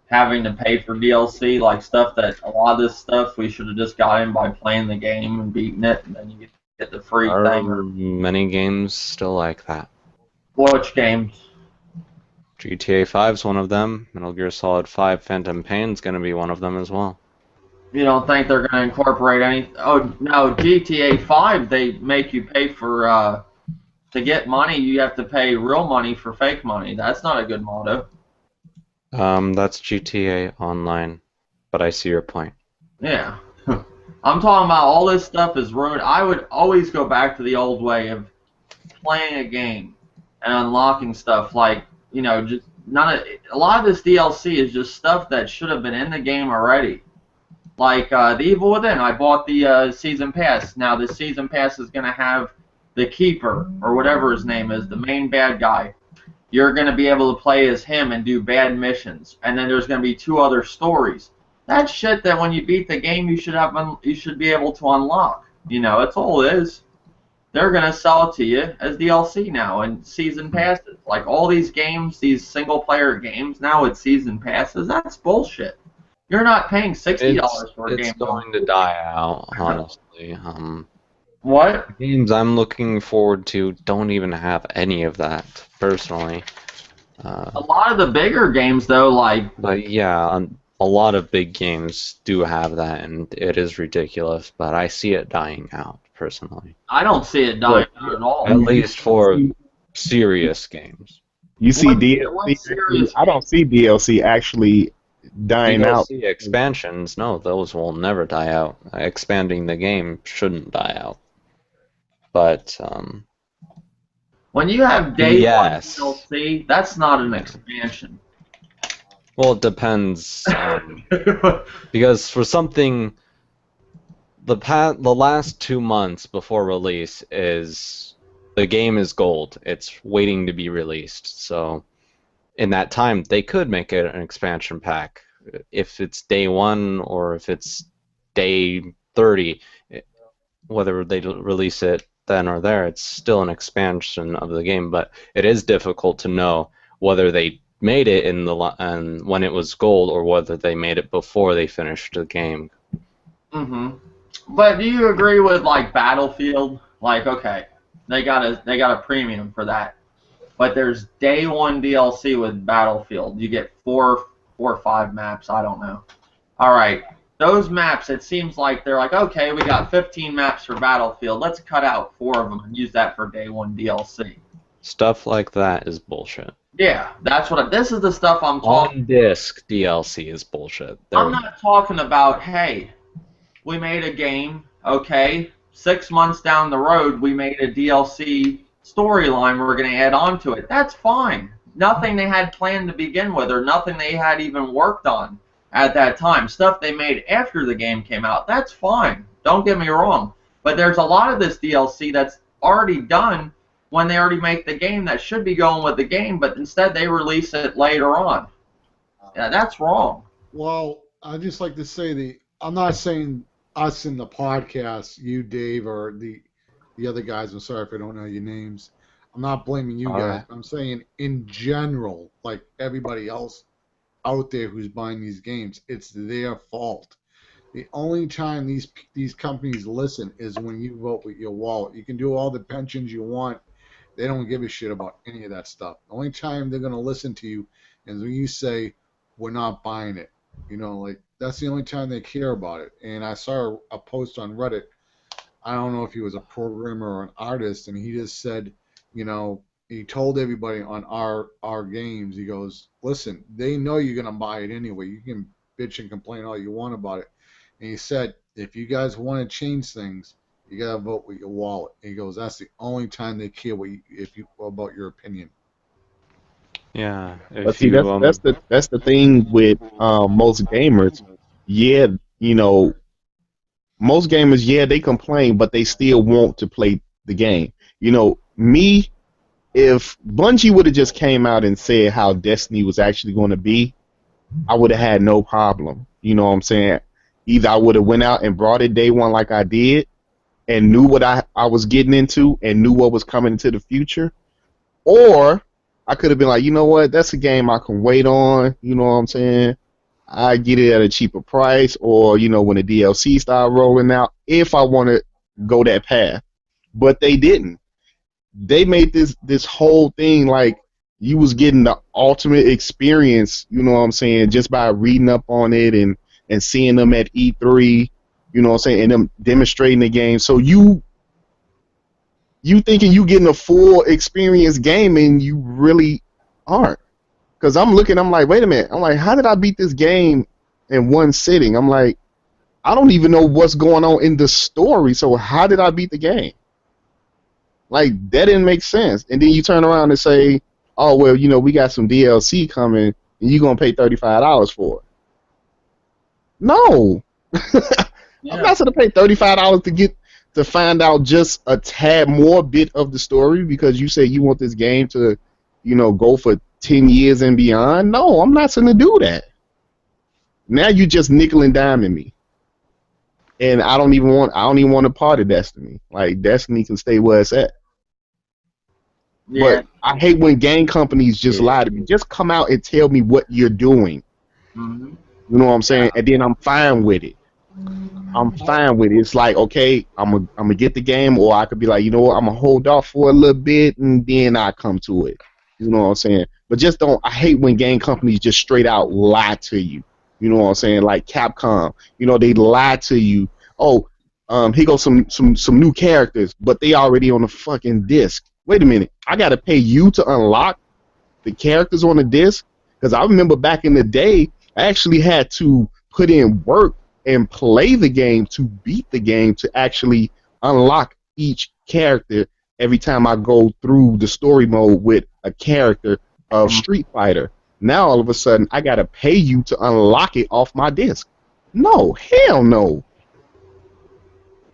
having to pay for DLC, like stuff that a lot of this stuff we should have just got in by playing the game and beating it, and then you get the free thing. Are many games still like that? Which games? GTA 5 is one of them. Metal Gear Solid 5 Phantom Pain is going to be one of them as well. You don't think they're going to incorporate any? Oh no, GTA 5 they make you pay for to get money. You have to pay real money for fake money. That's not a good motto. That's GTA Online, but I see your point. Yeah, I'm talking about all this stuff is ruined. I would always go back to the old way of playing a game and unlocking stuff. Like, you know, just a lot of this DLC is just stuff that should have been in the game already. Like The Evil Within, I bought the Season Pass. Now the Season Pass is going to have the Keeper, or whatever his name is, the main bad guy. You're going to be able to play as him and do bad missions. And then there's going to be 2 other stories. That's shit that when you beat the game, you should be able to unlock. You know, that's all it is. They're going to sell it to you as DLC now and Season Passes. Like all these games, these single-player games, now with Season Passes, that's bullshit. You're not paying $60 for a game. It's going to die out, honestly. What? Games I'm looking forward to don't even have any of that, personally. A lot of the bigger games, though, like... But yeah, a lot of big games do have that, and it is ridiculous, but I see it dying out, personally. I don't see it dying out at all. At least for serious games. You see DLC? I don't see DLC actually dying out. DLC expansions, no, those will never die out. Expanding the game shouldn't die out. But when you have day one yes. DLC, that's not an expansion. Well, it depends. Because for something, the last 2 months before release is the game is gold. It's waiting to be released. So in that time, they could make it an expansion pack. If it's day 1 or if it's day 30, whether they release it then or there, it's still an expansion of the game. But it is difficult to know whether they made it in the and when it was gold, or whether they made it before they finished the game. But do you agree with like Battlefield? Like, okay, they got a premium for that, but there's day one DLC with Battlefield. You get four or five maps. I don't know. All right, those maps. It seems like they're like, okay, we got 15 maps for Battlefield. Let's cut out 4 of them and use that for day one DLC. Stuff like that is bullshit. Yeah, that's what. This is the stuff I'm talking. On disc DLC is bullshit. I'm not talking about, hey, we made a game, okay, 6 months down the road we made a DLC storyline we're going to add on to it. That's fine. Nothing they had planned to begin with, or nothing they had even worked on at that time. Stuff they made after the game came out, that's fine. Don't get me wrong. But there's a lot of this DLC that's already done when they already make the game that should be going with the game, but instead they release it later on. Yeah, that's wrong. Well, I'd just like to say I'm not saying us in the podcast, you, Dave, or the other guys. I'm sorry if I don't know your names. I'm not blaming you guys. I'm saying in general, like everybody else out there who's buying these games, it's their fault. The only time these companies listen is when you vote with your wallet. You can do all the pensions you want. They don't give a shit about any of that stuff. The only time they're going to listen to you is when you say, we're not buying it. You know, like, that's the only time they care about it. And I saw a post on Reddit. I don't know if he was a programmer or an artist, and he just said, you know, he told everybody on our games, he goes, listen, they know you're going to buy it anyway. You can bitch and complain all you want about it. And he said, if you guys want to change things, you got to vote with your wallet. And he goes, that's the only time they care about your opinion. Yeah. But see, that's the thing with most gamers. Yeah, you know, most gamers, yeah, they complain, but they still want to play the game. You know, me, if Bungie would have just came out and said how Destiny was actually going to be, I would have had no problem. You know what I'm saying? Either I would have went out and brought it day one like I did, and knew what I was getting into and knew what was coming into the future, or I could have been like, you know what, that's a game I can wait on, you know what I'm saying? I get it at a cheaper price, or, you know, when the DLC start rolling out, if I want to go that path. But they didn't. They made this whole thing like you was getting the ultimate experience, you know what I'm saying, just by reading up on it and seeing them at E3, you know what I'm saying, and them demonstrating the game. So you thinking you getting a full experience game, and you really aren't. Because I'm like, wait a minute. I'm like, how did I beat this game in one sitting? I'm like, I don't even know what's going on in the story, so how did I beat the game? Like, that didn't make sense. And then you turn around and say, oh, well, you know, we got some DLC coming, and you're going to pay $35 for it. No. Yeah. I'm not going to pay $35 to find out just a tad more bit of the story because you say you want this game to, you know, go for 10 years and beyond. No, I'm not going to do that. Now you just nickel and diming me. And I don't even want a part of Destiny. Like, Destiny can stay where it's at. Yeah. But I hate when game companies just lie to me. Just come out and tell me what you're doing. Mm-hmm. You know what I'm saying? And then I'm fine with it. I'm fine with it. It's like, okay, I'm gonna get the game, or I could be like, you know what, I'm gonna hold off for a little bit and then I come to it. You know what I'm saying? But just don't. I hate when game companies just straight out lie to you. You know what I'm saying? Like Capcom, you know, they lie to you. Oh, here goes some new characters, but they already on the fucking disc. Wait a minute, I gotta pay you to unlock the characters on the disc? Because I remember back in the day, I actually had to put in work and play the game to beat the game to actually unlock each character every time I go through the story mode with a character of Street Fighter. Now all of a sudden I gotta pay you to unlock it off my disc. No, hell no.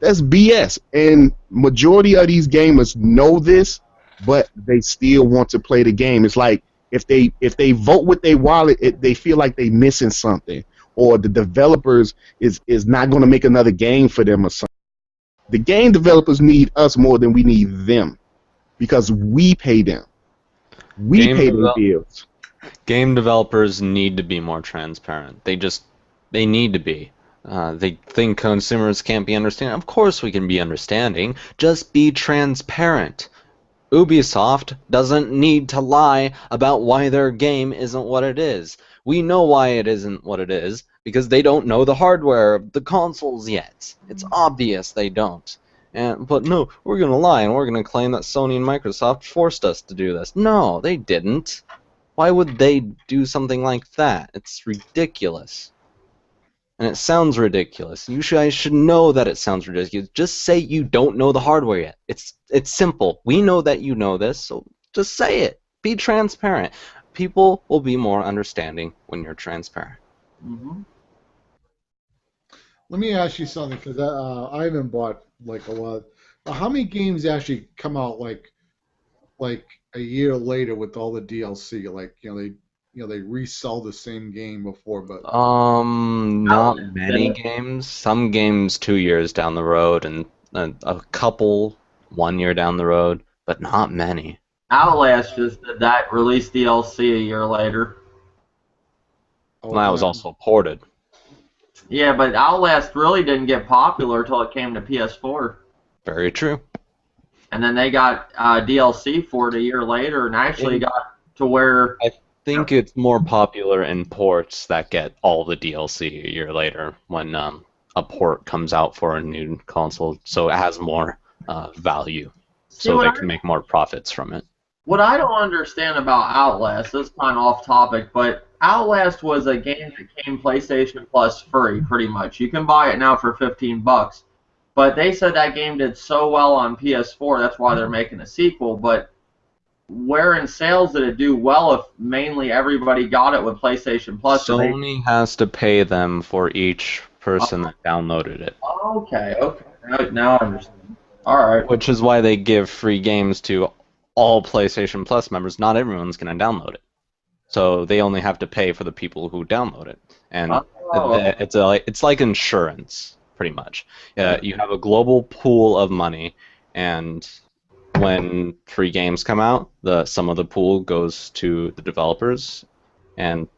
That's BS. And majority of these gamers know this, but they still want to play the game. It's like if they vote with their wallet, they feel like they missing something, or the developers is not going to make another game for them or something. The game developers need us more than we need them because we pay them. We Game pay their develop- bills. Game developers need to be more transparent. They need to be. They think consumers can't be understanding. Of course we can be understanding. Just be transparent. Ubisoft doesn't need to lie about why their game isn't what it is. We know why it isn't what it is, because they don't know the hardware of the consoles yet. It's obvious they don't. But no, we're going to lie and we're going to claim that Sony and Microsoft forced us to do this. No, they didn't. Why would they do something like that? It's ridiculous. And it sounds ridiculous. You guys should know that it sounds ridiculous. Just say you don't know the hardware yet. It's simple. We know that you know this, so just say it. Be transparent. People will be more understanding when you're transparent. Mm-hmm. Let me ask you something, because I haven't bought like a lot. How many games actually come out like a year later with all the DLC? Like they resell the same game before, but Not many games. Some games 2 years down the road, and a couple 1 year down the road, but not many. Outlast just did that, released DLC a year later. Well, that was also ported. Yeah, but Outlast really didn't get popular until it came to PS4. Very true. And then they got DLC for it a year later, and actually got to where... I think it's more popular in ports that get all the DLC a year later when a port comes out for a new console, so it has more value, so they can make more profits from it. What I don't understand about Outlast, this is kind of off topic, but Outlast was a game that came PlayStation Plus free, pretty much. You can buy it now for $15, but they said that game did so well on PS4, that's why they're making a sequel. But where in sales did it do well if mainly everybody got it with PlayStation Plus? Sony has to pay them for each person that downloaded it. Okay. Now I understand. All right. Which is why they give free games to all PlayStation Plus members. Not everyone's going to download it. So they only have to pay for the people who download it. And it's like insurance, pretty much. You have a global pool of money, and when free games come out, some of the pool goes to the developers, and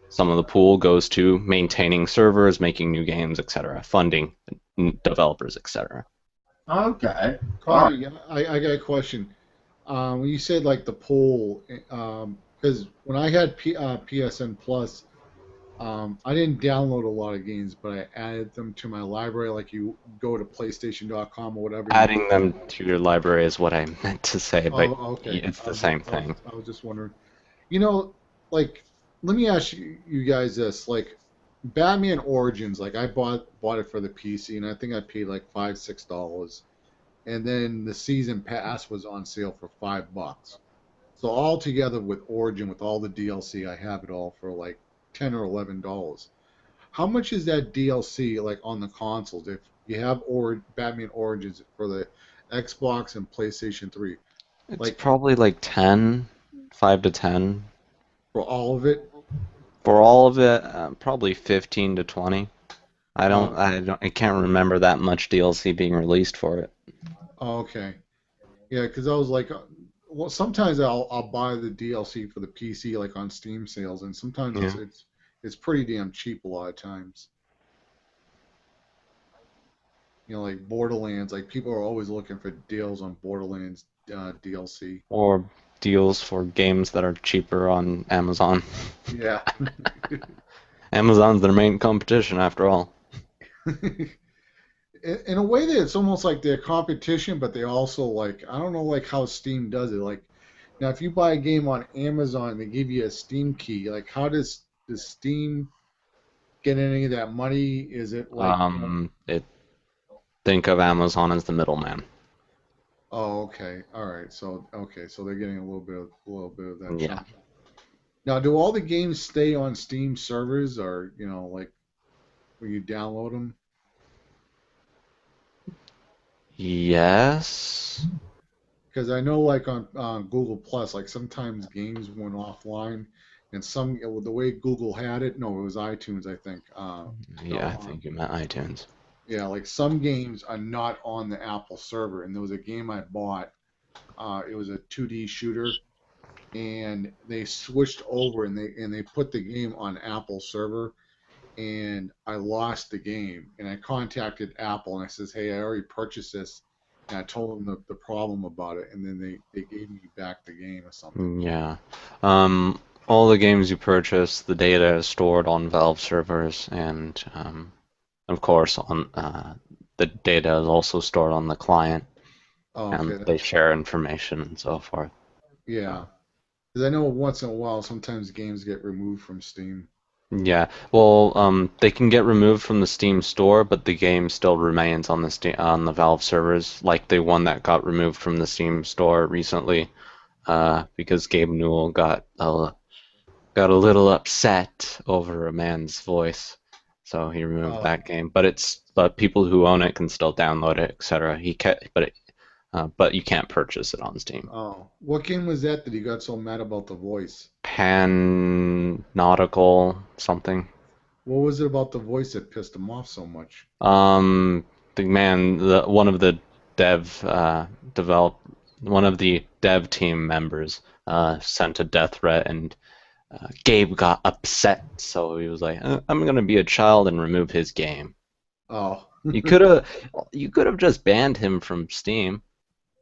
some of the pool goes to maintaining servers, making new games, etc., funding developers, etc. Okay. Carly, I got a question. When you said like the pool, because when I had PSN Plus, I didn't download a lot of games, but I added them to my library. Like you go to PlayStation.com or whatever. Adding them to your library is what I meant to say, but okay. It's the same thing. I was just wondering. Like, let me ask you guys this. Like, Batman Origins, like I bought it for the PC, and I think I paid like $5-6, and then the season pass was on sale for $5. So all together with Origin, with all the DLC, I have it all for like $10 or $11. How much is that DLC like on the consoles? If you have Batman Origins for the Xbox and PlayStation 3, It's probably like 10, 5 to 10. For all of it? For all of it, probably 15 to 20. I can't remember that much DLC being released for it. Oh, okay. Yeah, because I was like, well, sometimes I'll buy the DLC for the PC like on Steam sales, and sometimes it's pretty damn cheap a lot of times. Like Borderlands, like people are always looking for deals on Borderlands DLC. Or deals for games that are cheaper on Amazon. Yeah. Amazon's their main competition, after all. In a way that it's almost like their competition, but they also like, I don't know like how Steam does it. Like now if you buy a game on Amazon, they give you a Steam key. Like how does Steam get any of that money? Is it like think of Amazon as the middleman. Oh, okay. All right. So they're getting a little bit of that. Yeah. Chunk. Now, do all the games stay on Steam servers, or like when you download them? Yes. Because I know, like on Google Plus, like sometimes games went offline, and the way Google had it. No, it was iTunes, I think. I think you meant iTunes. Yeah, like some games are not on the Apple server, and there was a game I bought. It was a 2D shooter, and they switched over and they put the game on Apple server, and I lost the game, and I contacted Apple and I says, hey, I already purchased this, and I told them the problem about it, and then they gave me back the game or something. Yeah. All the games you purchase, the data is stored on Valve servers, and of course, on the data is also stored on the client, Oh, and okay, they that's share information and so forth. yeah. Because I know once in a while sometimes games get removed from Steam. Yeah, well, they can get removed from the Steam store, but the game still remains on the on the Valve servers, like the one that got removed from the Steam store recently, because Gabe Newell got a little upset over a man's voice, so he removed Oh, that game. But people who own it can still download it, etc. But you can't purchase it on Steam. oh, what game was that he got so mad about the voice? Pan Nautical something. What was it about the voice that pissed him off so much? The man, one of the dev develop one of the dev team members sent a death threat, and Gabe got upset, so he was like, "I'm gonna be a child and remove his game." Oh, You could have, you could have just banned him from Steam.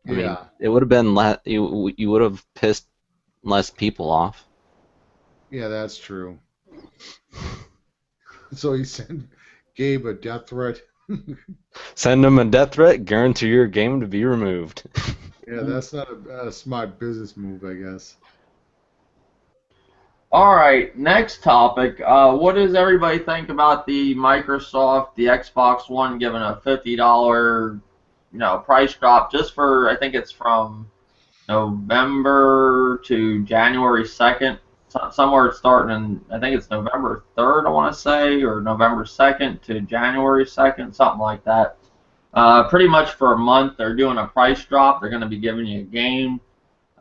I mean, yeah, it would have been you would have pissed less people off. yeah, that's true. So he sent Gabe a death threat. Send him a death threat, guarantee your game to be removed. Yeah, that's not a smart business move, I guess. All right, next topic. What does everybody think about the Microsoft, the Xbox One giving a $50, price drop just for, I think it's from November to January 2nd. Somewhere it's starting in, I think it's November 3rd, I want to say, or November 2nd to January 2nd, something like that. Pretty much for a month, they're doing a price drop. They're going to be giving you a game.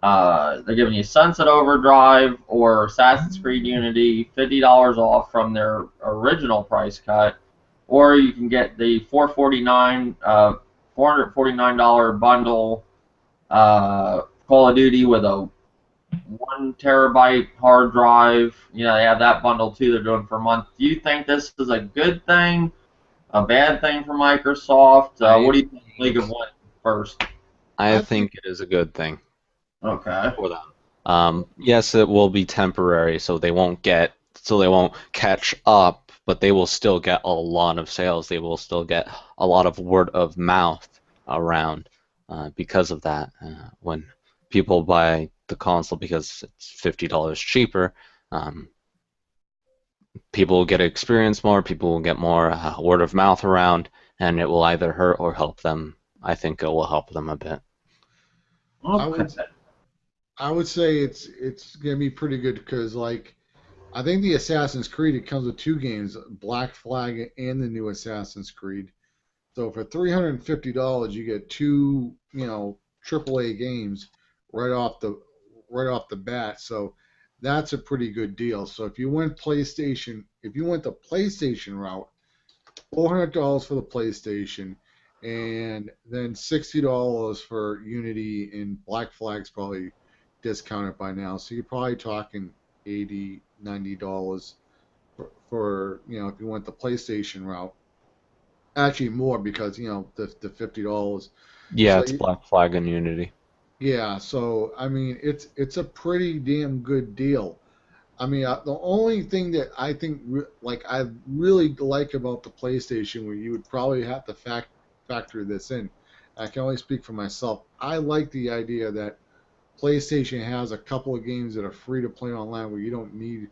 They're giving you Sunset Overdrive or Assassin's Creed Unity, $50 off from their original price cut, or you can get the $449 bundle Call of Duty with a 1 terabyte hard drive. They have that bundle too. They're doing for a month. Do you think this is a good thing, a bad thing for Microsoft? What do you think, League of Legends first? I I think think it is a good thing Okay. for them. Yes, it will be temporary, so they won't catch up, but they will still get a lot of sales. They will still get a lot of word of mouth around because of that. When people buy the console because it's $50 cheaper, um, people will get to experience more. People will get more word of mouth around, and it will either hurt or help them. I think it will help them a bit. I Okay. would I would say it's gonna be pretty good because I think the Assassin's Creed it comes with two games, Black Flag and the new Assassin's Creed. So for $350 you get two AAA games right off the right off the bat. So that's a pretty good deal. So if you went the PlayStation route, $400 for the PlayStation, and then $60 for Unity, and Black Flag's probably discounted by now. So you're probably talking 80, $90 for if you went the PlayStation route. Actually, more because the $50. Yeah, So it's Black Flag and Unity. yeah, so I mean it's a pretty damn good deal. I mean, the only thing that I think I really like about the PlayStation, where you would probably have to factor this in. I can only speak for myself. I like the idea that PlayStation has a couple of games that are free to play online where you don't need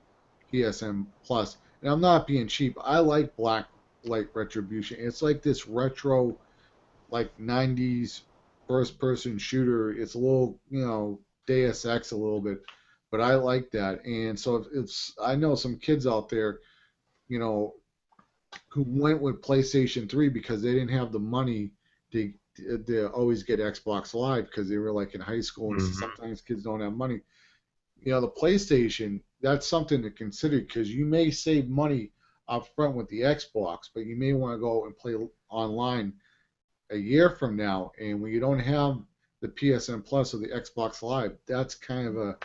PSN Plus. And I'm not being cheap. I like Black Light Retribution. It's like this retro, like 90s first person shooter. It's a little, Deus Ex a little bit, but I like that. And so if I know some kids out there, you know, who went with PlayStation 3 because they didn't have the money to always get Xbox Live because they were like in high school and Hmm. sometimes kids don't have money. The PlayStation, that's something to consider because you may save money up front with the Xbox, but you may want to go and play online a year from now. And when you don't have the PSN Plus or the Xbox Live, that's kind of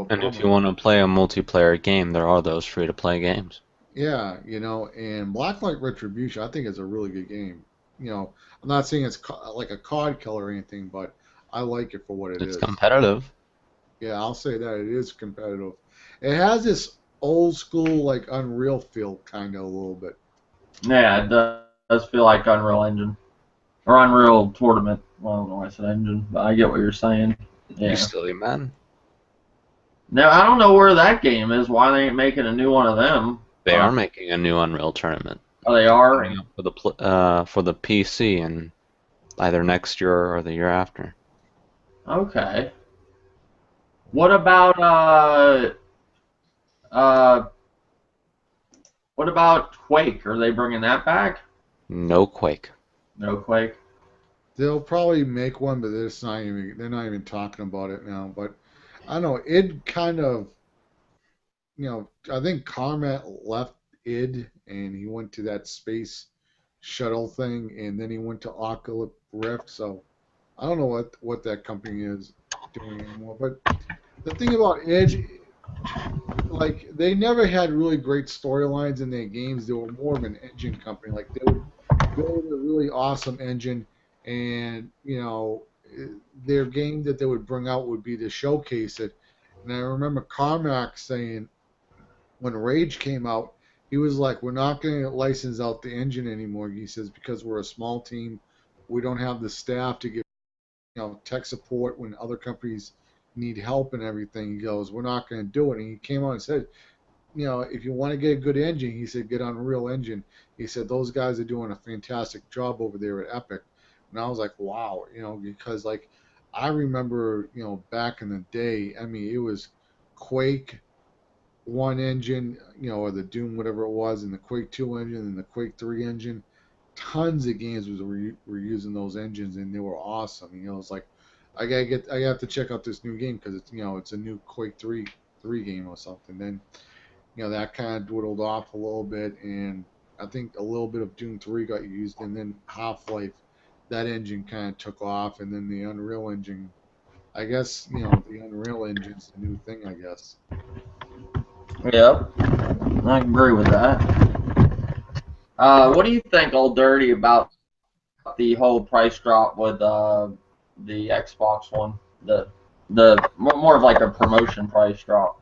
And if you want to play a multiplayer game, there are those free-to-play games. Yeah, and Blacklight Retribution, I think is a really good game. I'm not saying it's like a COD killer or anything, but I like it for what it It's is. competitive. Yeah, I'll say that it is competitive. It has this old school like Unreal feel, kind of a little bit. Yeah, it does feel like Unreal Engine or Unreal Tournament. Well, I don't know why I said engine, but I get what you're saying. Yeah. You silly man. Now I don't know where that game is. Why they ain't making a new one of them? They are making a new Unreal Tournament. Oh, they are. Coming up for the PC and either next year or the year after. Okay. What about uh what about Quake? Are they bringing that back? No Quake. No Quake. They'll probably make one, but they're not even talking about it now. But I don't know, it kind of, I think Carmack left id and he went to that space shuttle thing, and then he went to Oculus Rift. So I don't know what that company is doing anymore. But the thing about id, like, they never had really great storylines in their games. They were more of an engine company. Like, they would build a really awesome engine, and their game that they would bring out would be to showcase it. And I remember Carmack saying when Rage came out, he was like, "We're not going to license out the engine anymore." He says, because we're a small team, we don't have the staff to give tech support when other companies need help and everything. He goes, "We're not going to do it." And he came out and said, if you want to get a good engine, he said, get on Real Engine. He said, those guys are doing a fantastic job over there at Epic. And I was like, wow, because like I remember, back in the day, I mean, it was Quake one engine, or the Doom, whatever it was, and the Quake 2 engine and the Quake 3 engine. Tons of games were using those engines, and they were awesome. It's like I have to check out this new game because it's a new Quake 3 game or something. Then that kind of dwindled off a little bit, and I think a little bit of Doom 3 got used, and then Half-Life, that engine kind of took off, and then the Unreal Engine, I guess, the Unreal Engine's the new thing, I guess. Yep, I agree with that. What do you think, Old Dirty, about the whole price drop with the Xbox One? The more of like a promotion price drop.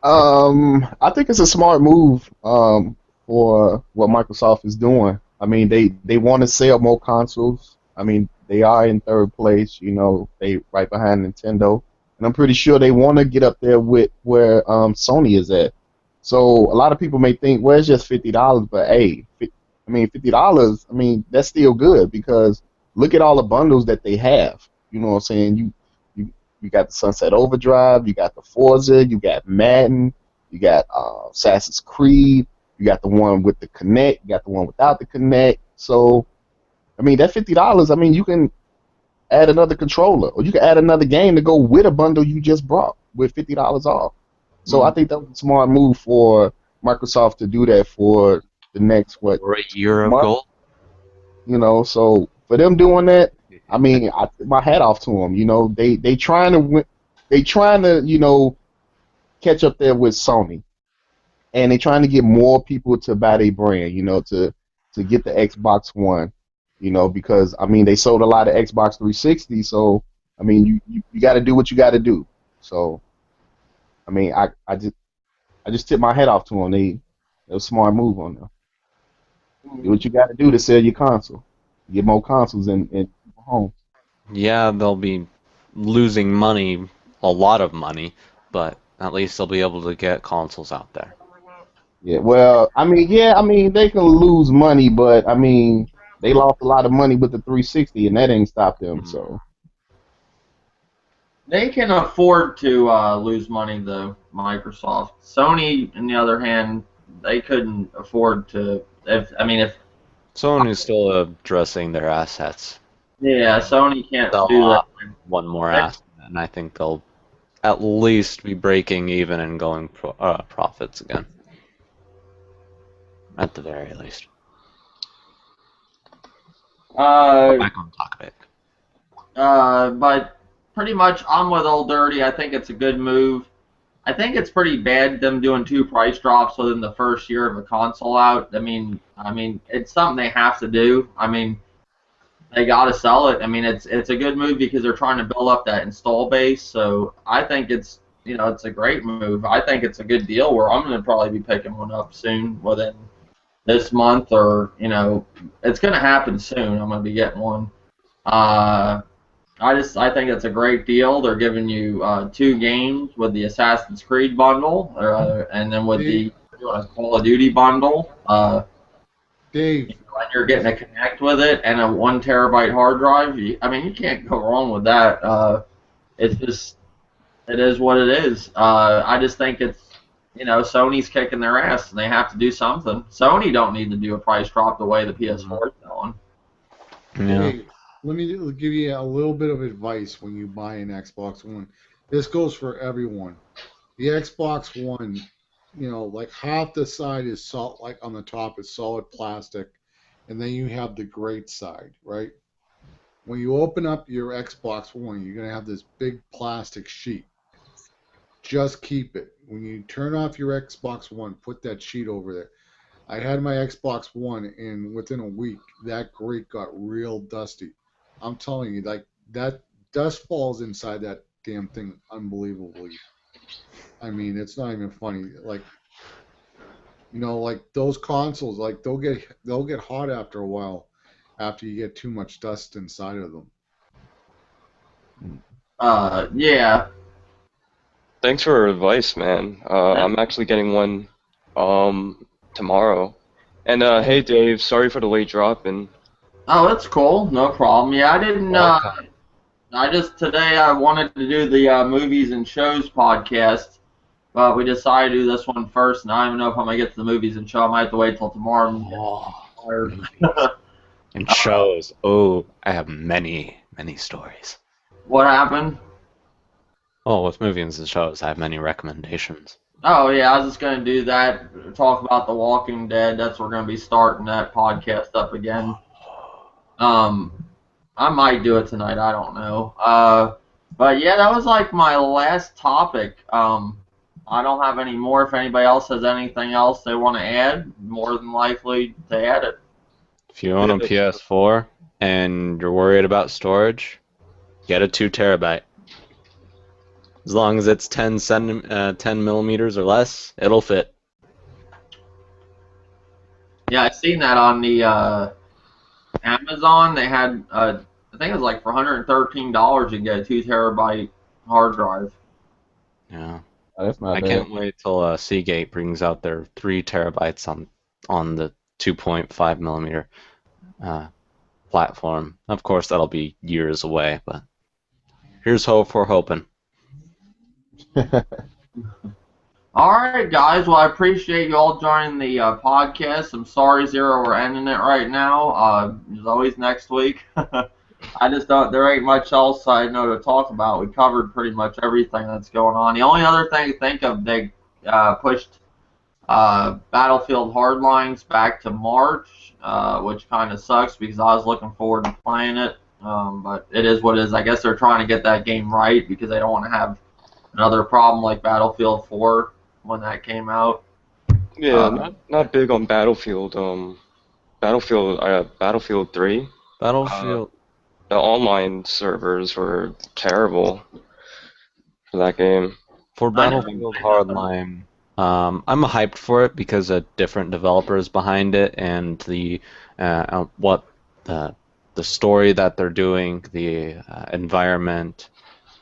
I think it's a smart move for what Microsoft is doing. I mean, they want to sell more consoles. I mean, they are in third place. They right behind Nintendo, and I'm pretty sure they want to get up there with where Sony is at. So a lot of people may think, well, it's just $50, but hey, I mean, $50. I mean, that's still good because look at all the bundles that they have. You know what I'm saying? You got the Sunset Overdrive, you got the Forza, you got Madden, you got Assassin's Creed, you got the one with the Kinect, you got the one without the Kinect. So, I mean, that $50, I mean, you can add another controller, or you can add another game to go with a bundle you just brought with $50 off. So I think that was a smart move for Microsoft to do that for the next, For a year of month? gold. So for them doing that, I mean, I tip my hat off to them. They trying to win, they trying to catch up there with Sony, and they trying to get more people to buy their brand. To get the Xbox One. Because I mean they sold a lot of Xbox 360, so I mean you got to do what you got to do. So I mean I just tip my hat off to them. They was a smart move on them. Do what you got to do to sell your console, get more consoles in home. Yeah, they'll be losing money, a lot of money, but at least they'll be able to get consoles out there. Yeah, well, I mean, they can lose money, but I mean, they lost a lot of money with the 360, and that ain't stopped them. So, They can afford to lose money, though, Microsoft. Sony, on the other hand, they couldn't afford to. If Sony's still addressing their assets. yeah, Sony can't Sell do that. off one more asset, and I think they'll at least be breaking even and going profits again. At the very least. Uh, Back on topic. but pretty much I'm with Old Dirty. I think it's a good move. I think it's pretty bad them doing 2 price drops within the first year of a console out. I mean, it's something they have to do. I mean, they got to sell it. I mean, it's a good move because they're trying to build up that install base. So I think it's it's a great move. I think it's a good deal where I'm going to probably be picking one up soon within this month or it's going to happen soon. I'm going to be getting one. I think it's a great deal. They're giving you 2 games with the Assassin's Creed bundle, and then with the Call of Duty bundle. Dave, And you're getting a Connect with it and a 1 terabyte hard drive. You can't go wrong with that. It is what it is. I just think it's Sony's kicking their ass and they have to do something. Sony don't need to do a price drop the way the PS4 is selling. Yeah. Dave, let me give you a little bit of advice when you buy an Xbox One. This goes for everyone. The Xbox One, like half the side is on the top is solid plastic, and then you have the great side, right? When you open up your Xbox One, you're gonna have this big plastic sheet. Just keep it. When you turn off your Xbox One, put that sheet over there. I had my Xbox One, and within a week, that grate got real dusty. I'm telling you, like, that dust falls inside that damn thing unbelievably. I mean, it's not even funny. Like, like those consoles, like they'll get hot after a while, after you get too much dust inside of them. Yeah. Thanks for your advice, man. I'm actually getting one tomorrow. And hey, Dave, sorry for the late drop. And Oh, that's cool. No problem. Yeah, I didn't. Today I wanted to do the movies and shows podcast, but we decided to do this one first. And I don't even know if I'm gonna get to the movies and show. I might have to wait till tomorrow. And shows. Oh, I have many stories. What happened? Oh, with movies and shows, I have many recommendations. Oh yeah, I was just gonna do that. Talk about The Walking Dead. That's we're gonna be starting that podcast up again. I might do it tonight. I don't know. But yeah, that was like my last topic. I don't have any more. If anybody else has anything else they want to add, more than likely to add it. If you own a PS4 and you're worried about storage, get a 2 terabyte. As long as it's 10 millimeters or less, it'll fit. Yeah, I've seen that on the Amazon. They had, I think it was like for $113 you can get a 2 terabyte hard drive. Yeah. Oh, that's not I bad. can't wait till Seagate brings out their 3 terabytes on the 2.5 millimeter platform. Of course, that'll be years away, but here's hope for hoping. All right, guys. Well, I appreciate you all joining the podcast. I'm sorry, Zero, we're ending it right now. As always, next week. I just don't. There ain't much else I know to talk about. We covered pretty much everything that's going on. The only other thing to think of, they pushed Battlefield Hardlines back to March, which kind of sucks because I was looking forward to playing it. But it is what it is. I guess they're trying to get that game right because they don't want to have another problem like Battlefield 4 when that came out. yeah, not big on Battlefield. Battlefield 3. Battlefield. The online servers were terrible for that game. For Battlefield Hardline, I'm hyped for it because of different developers behind it and the story that they're doing, the environment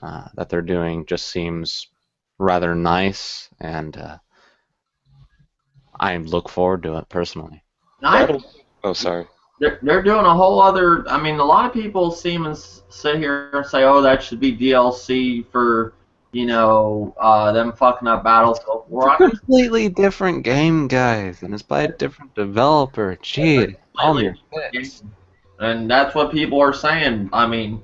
that they're doing just seems rather nice, and I look forward to it personally. Oh, sorry. They're doing a whole other. I mean, a lot of people seem to sit here and say, "Oh, that should be DLC for, them fucking up Battlefield 4." It's a completely different game, guys, and it's by a different developer. Gee, and that's what people are saying. I mean,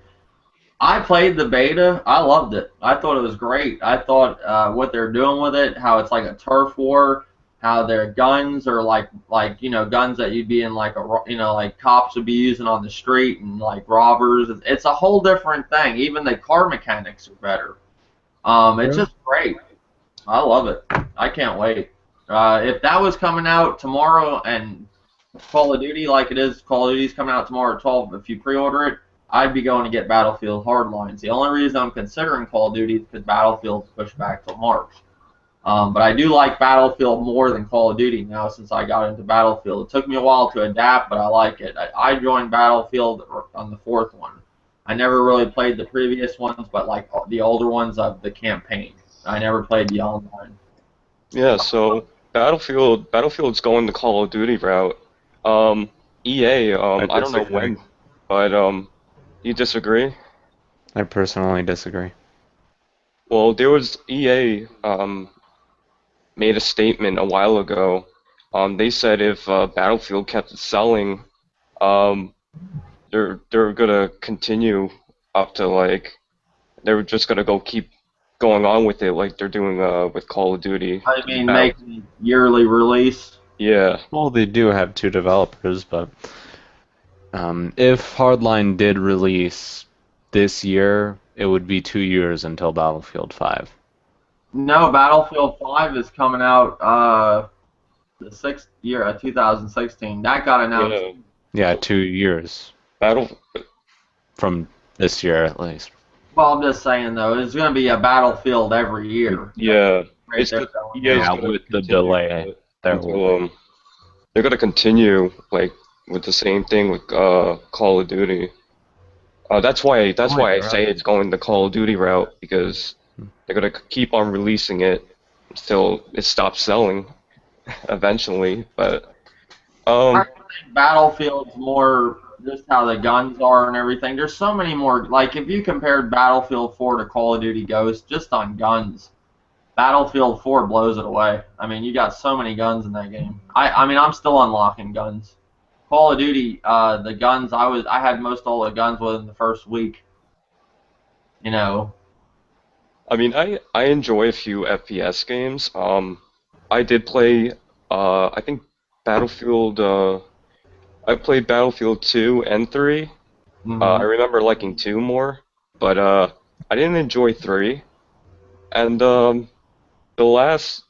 I played the beta. I loved it. I thought it was great. I thought what they're doing with it, how it's like a turf war, how their guns are like guns that you'd be in like like cops would be using on the street and like robbers. It's a whole different thing. Even the car mechanics are better. It's just great. I love it. I can't wait. If that was coming out tomorrow and Call of Duty like it is, Call of Duty's coming out tomorrow at 12. If you pre-order it, I'd be going to get Battlefield Hardlines. The only reason I'm considering Call of Duty is because Battlefield's pushed back till March. But I do like Battlefield more than Call of Duty now since I got into Battlefield. It took me a while to adapt, but I like it. I joined Battlefield on the 4th one. I never really played the previous ones, but like the older ones of the campaign. I never played the online. Yeah, so Battlefield's going the Call of Duty route. EA, I don't know when, but you disagree? I personally disagree. Well, there was EA made a statement a while ago. They said if Battlefield kept selling, they're gonna continue up to like they're just gonna keep going on with it like they're doing with Call of Duty. I mean, make the yearly release. Yeah. Well, they do have 2 developers, but if Hardline did release this year, it would be 2 years until Battlefield 5. No, Battlefield 5 is coming out the 6th year of 2016. That got announced. Yeah, 2 years. From this year, at least. Well, I'm just saying, though, there's going to be a Battlefield every year. Yeah. Right there. With the delay. They're going to continue like with the same thing with Call of Duty. That's why I say it's going the Call of Duty route, because they're going to keep on releasing it until it stops selling eventually. But I think Battlefield's more just how the guns are and everything. There's so many more. Like if you compared Battlefield 4 to Call of Duty Ghosts just on guns, Battlefield 4 blows it away. I mean, you got so many guns in that game. I mean, I'm still unlocking guns. Call of Duty, the guns I had most all the guns within the first week. You know. I mean, I enjoy a few FPS games. I did play I think Battlefield. I played Battlefield 2 and 3. Mm-hmm. I remember liking 2 more, but I didn't enjoy 3. And the last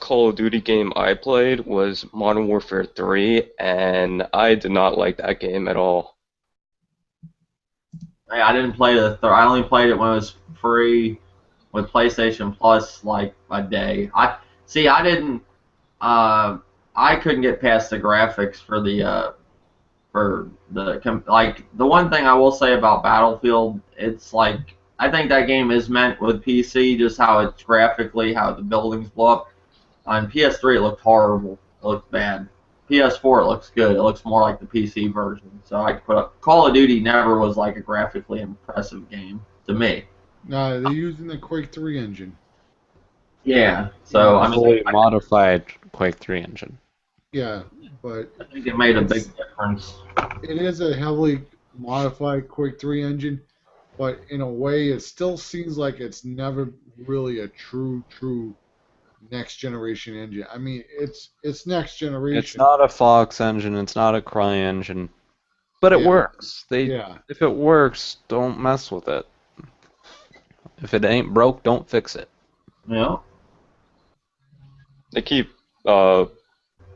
Call of Duty game I played was Modern Warfare 3, and I did not like that game at all. I didn't play I only played it when it was free with PlayStation Plus, like a day. I didn't. I couldn't get past the graphics for the the one thing I will say about Battlefield, it's like I think that game is meant with PC, just how it's graphically, how the buildings blow up. On PS3 it looked horrible. It looked bad. PS4 it looks good. It looks more like the PC version. So I could put up Call of Duty never was like a graphically impressive game to me. No, they're using the Quake 3 engine. Yeah. So I mean, modified Quake 3 engine. Yeah, but I think it made a big difference. It is a heavily modified Quake 3 engine, but in a way it still seems like it's never really a true next generation engine. I mean, it's next generation. It's not a Fox engine, it's not a Cry engine, but it works. If it works, don't mess with it. If it ain't broke, don't fix it. Yeah. They keep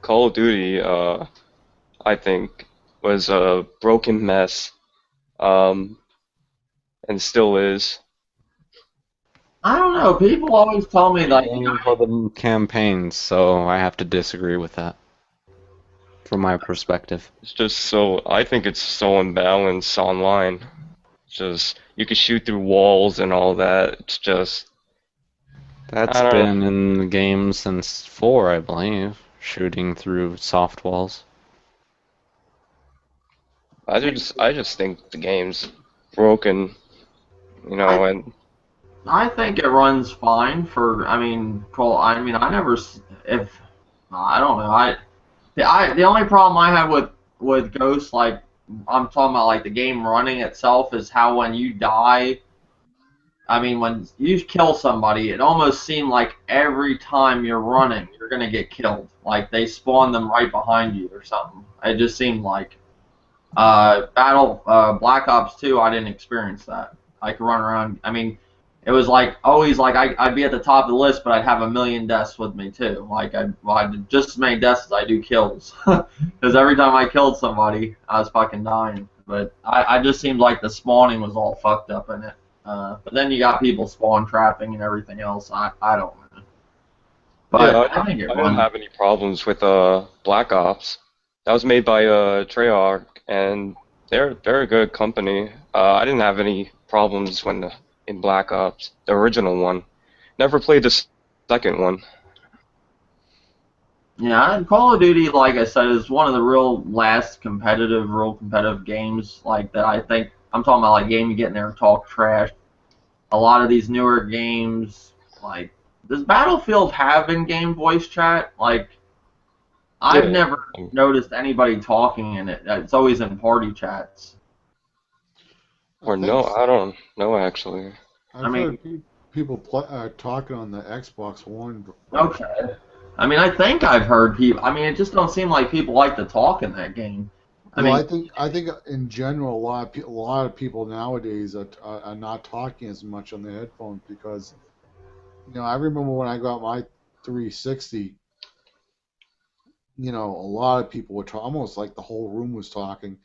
Call of Duty, I think, was a broken mess, and still is. I don't know. People always tell me like for the campaigns, so I have to disagree with that. From my perspective, it's just I think it's so unbalanced online. It's just you can shoot through walls and all that. It's just that's been in the game since 4, I believe. Shooting through soft walls. I just think the game's broken, you know, and I think it runs fine for. I mean, I never. I don't know. The only problem I have with Ghost, like I'm talking about, like the game running itself, is how when you die, I mean, when you kill somebody, it almost seemed like every time you're running, you're going to get killed. Like, they spawn them right behind you or something. It just seemed like. Black Ops 2, I didn't experience that. I could run around. I mean, it was like always like I'd be at the top of the list, but I'd have a million deaths with me too. Like I did just as many deaths as I do kills, because every time I killed somebody, I was fucking dying. But I just seemed like the spawning was all fucked up in it. But then you got people spawn trapping and everything else. I don't know. But Yeah, I think it I didn't runs. have any problems with Black Ops. That was made by Treyarch, and they're a good company. I didn't have any problems when in Black Ops, the original one. Never played the second one. Yeah, and Call of Duty, like I said, is one of the real competitive games. Like that, I think I'm talking about like game you get in there and talk trash. A lot of these newer games, like does Battlefield have in-game voice chat? Like I've Yeah. never noticed anybody talking in it. It's always in party chats. Or no, I don't know actually. I've mean- heard people talking on the Xbox One. Okay. I mean, I think I've heard people. I mean, it just don't seem like people like to talk in that game. I think in general a lot of people nowadays are not talking as much on the headphones because I remember when I got my 360. A lot of people were almost like the whole room was talking.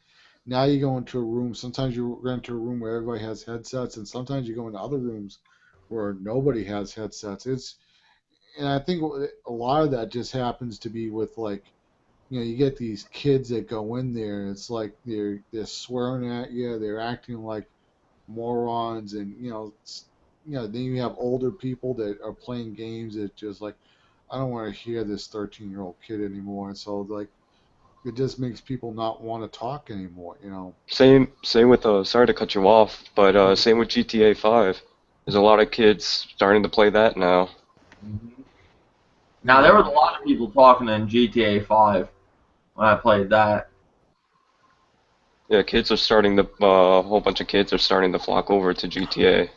Now you go into a room. Sometimes you go into a room where everybody has headsets, and sometimes you go into other rooms where nobody has headsets. And I think a lot of that just happens to be with like, you get these kids that go in there, and it's like they're swearing at you, they're acting like morons, and then you have older people that are playing games that just like, I don't want to hear this 13-year-old kid anymore, and so like it just makes people not want to talk anymore. Same with sorry to cut you off, but same with GTA 5. There's a lot of kids starting to play that now. Now there was a lot of people talking in GTA 5 when I played that. Yeah, kids are starting to a whole bunch of kids are starting to flock over to GTA.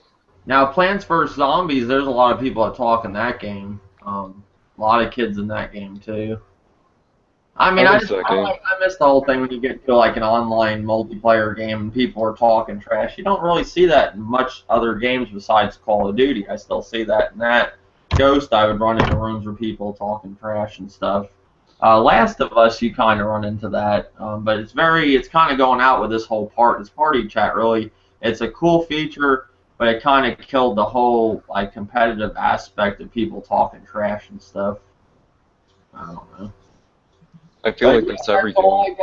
Now Plants vs Zombies, there's a lot of people that talk in that game. A lot of kids in that game too. I mean, I miss the whole thing when you get to like an online multiplayer game and people are talking trash. You don't really see that in much other games besides Call of Duty. I still see that in that. Ghost, I would run into rooms where people talking trash and stuff. Last of Us, you kind of run into that, but it's kind of going out with this party chat. Really, it's a cool feature, but it kind of killed the whole like competitive aspect of people talking trash and stuff. I don't know. I feel like that's everything. All I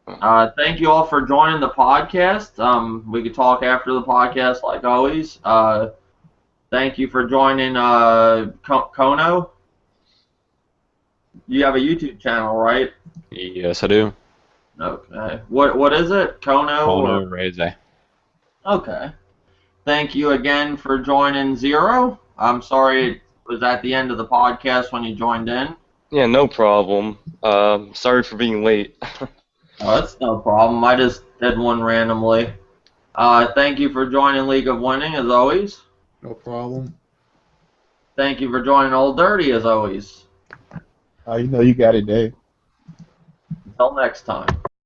got. Thank you all for joining the podcast. We could talk after the podcast, like always. Thank you for joining Kono. You have a YouTube channel, right? Yes, I do. Okay. What is it? Kono Reze. Okay. Thank you again for joining Zero. I'm sorry it was at the end of the podcast when you joined in. Yeah, no problem. Sorry for being late. Oh, that's no problem. I just did one randomly. Thank you for joining League of Winning, as always. No problem. Thank you for joining Old Dirty, as always. You got it, Dave. Until next time.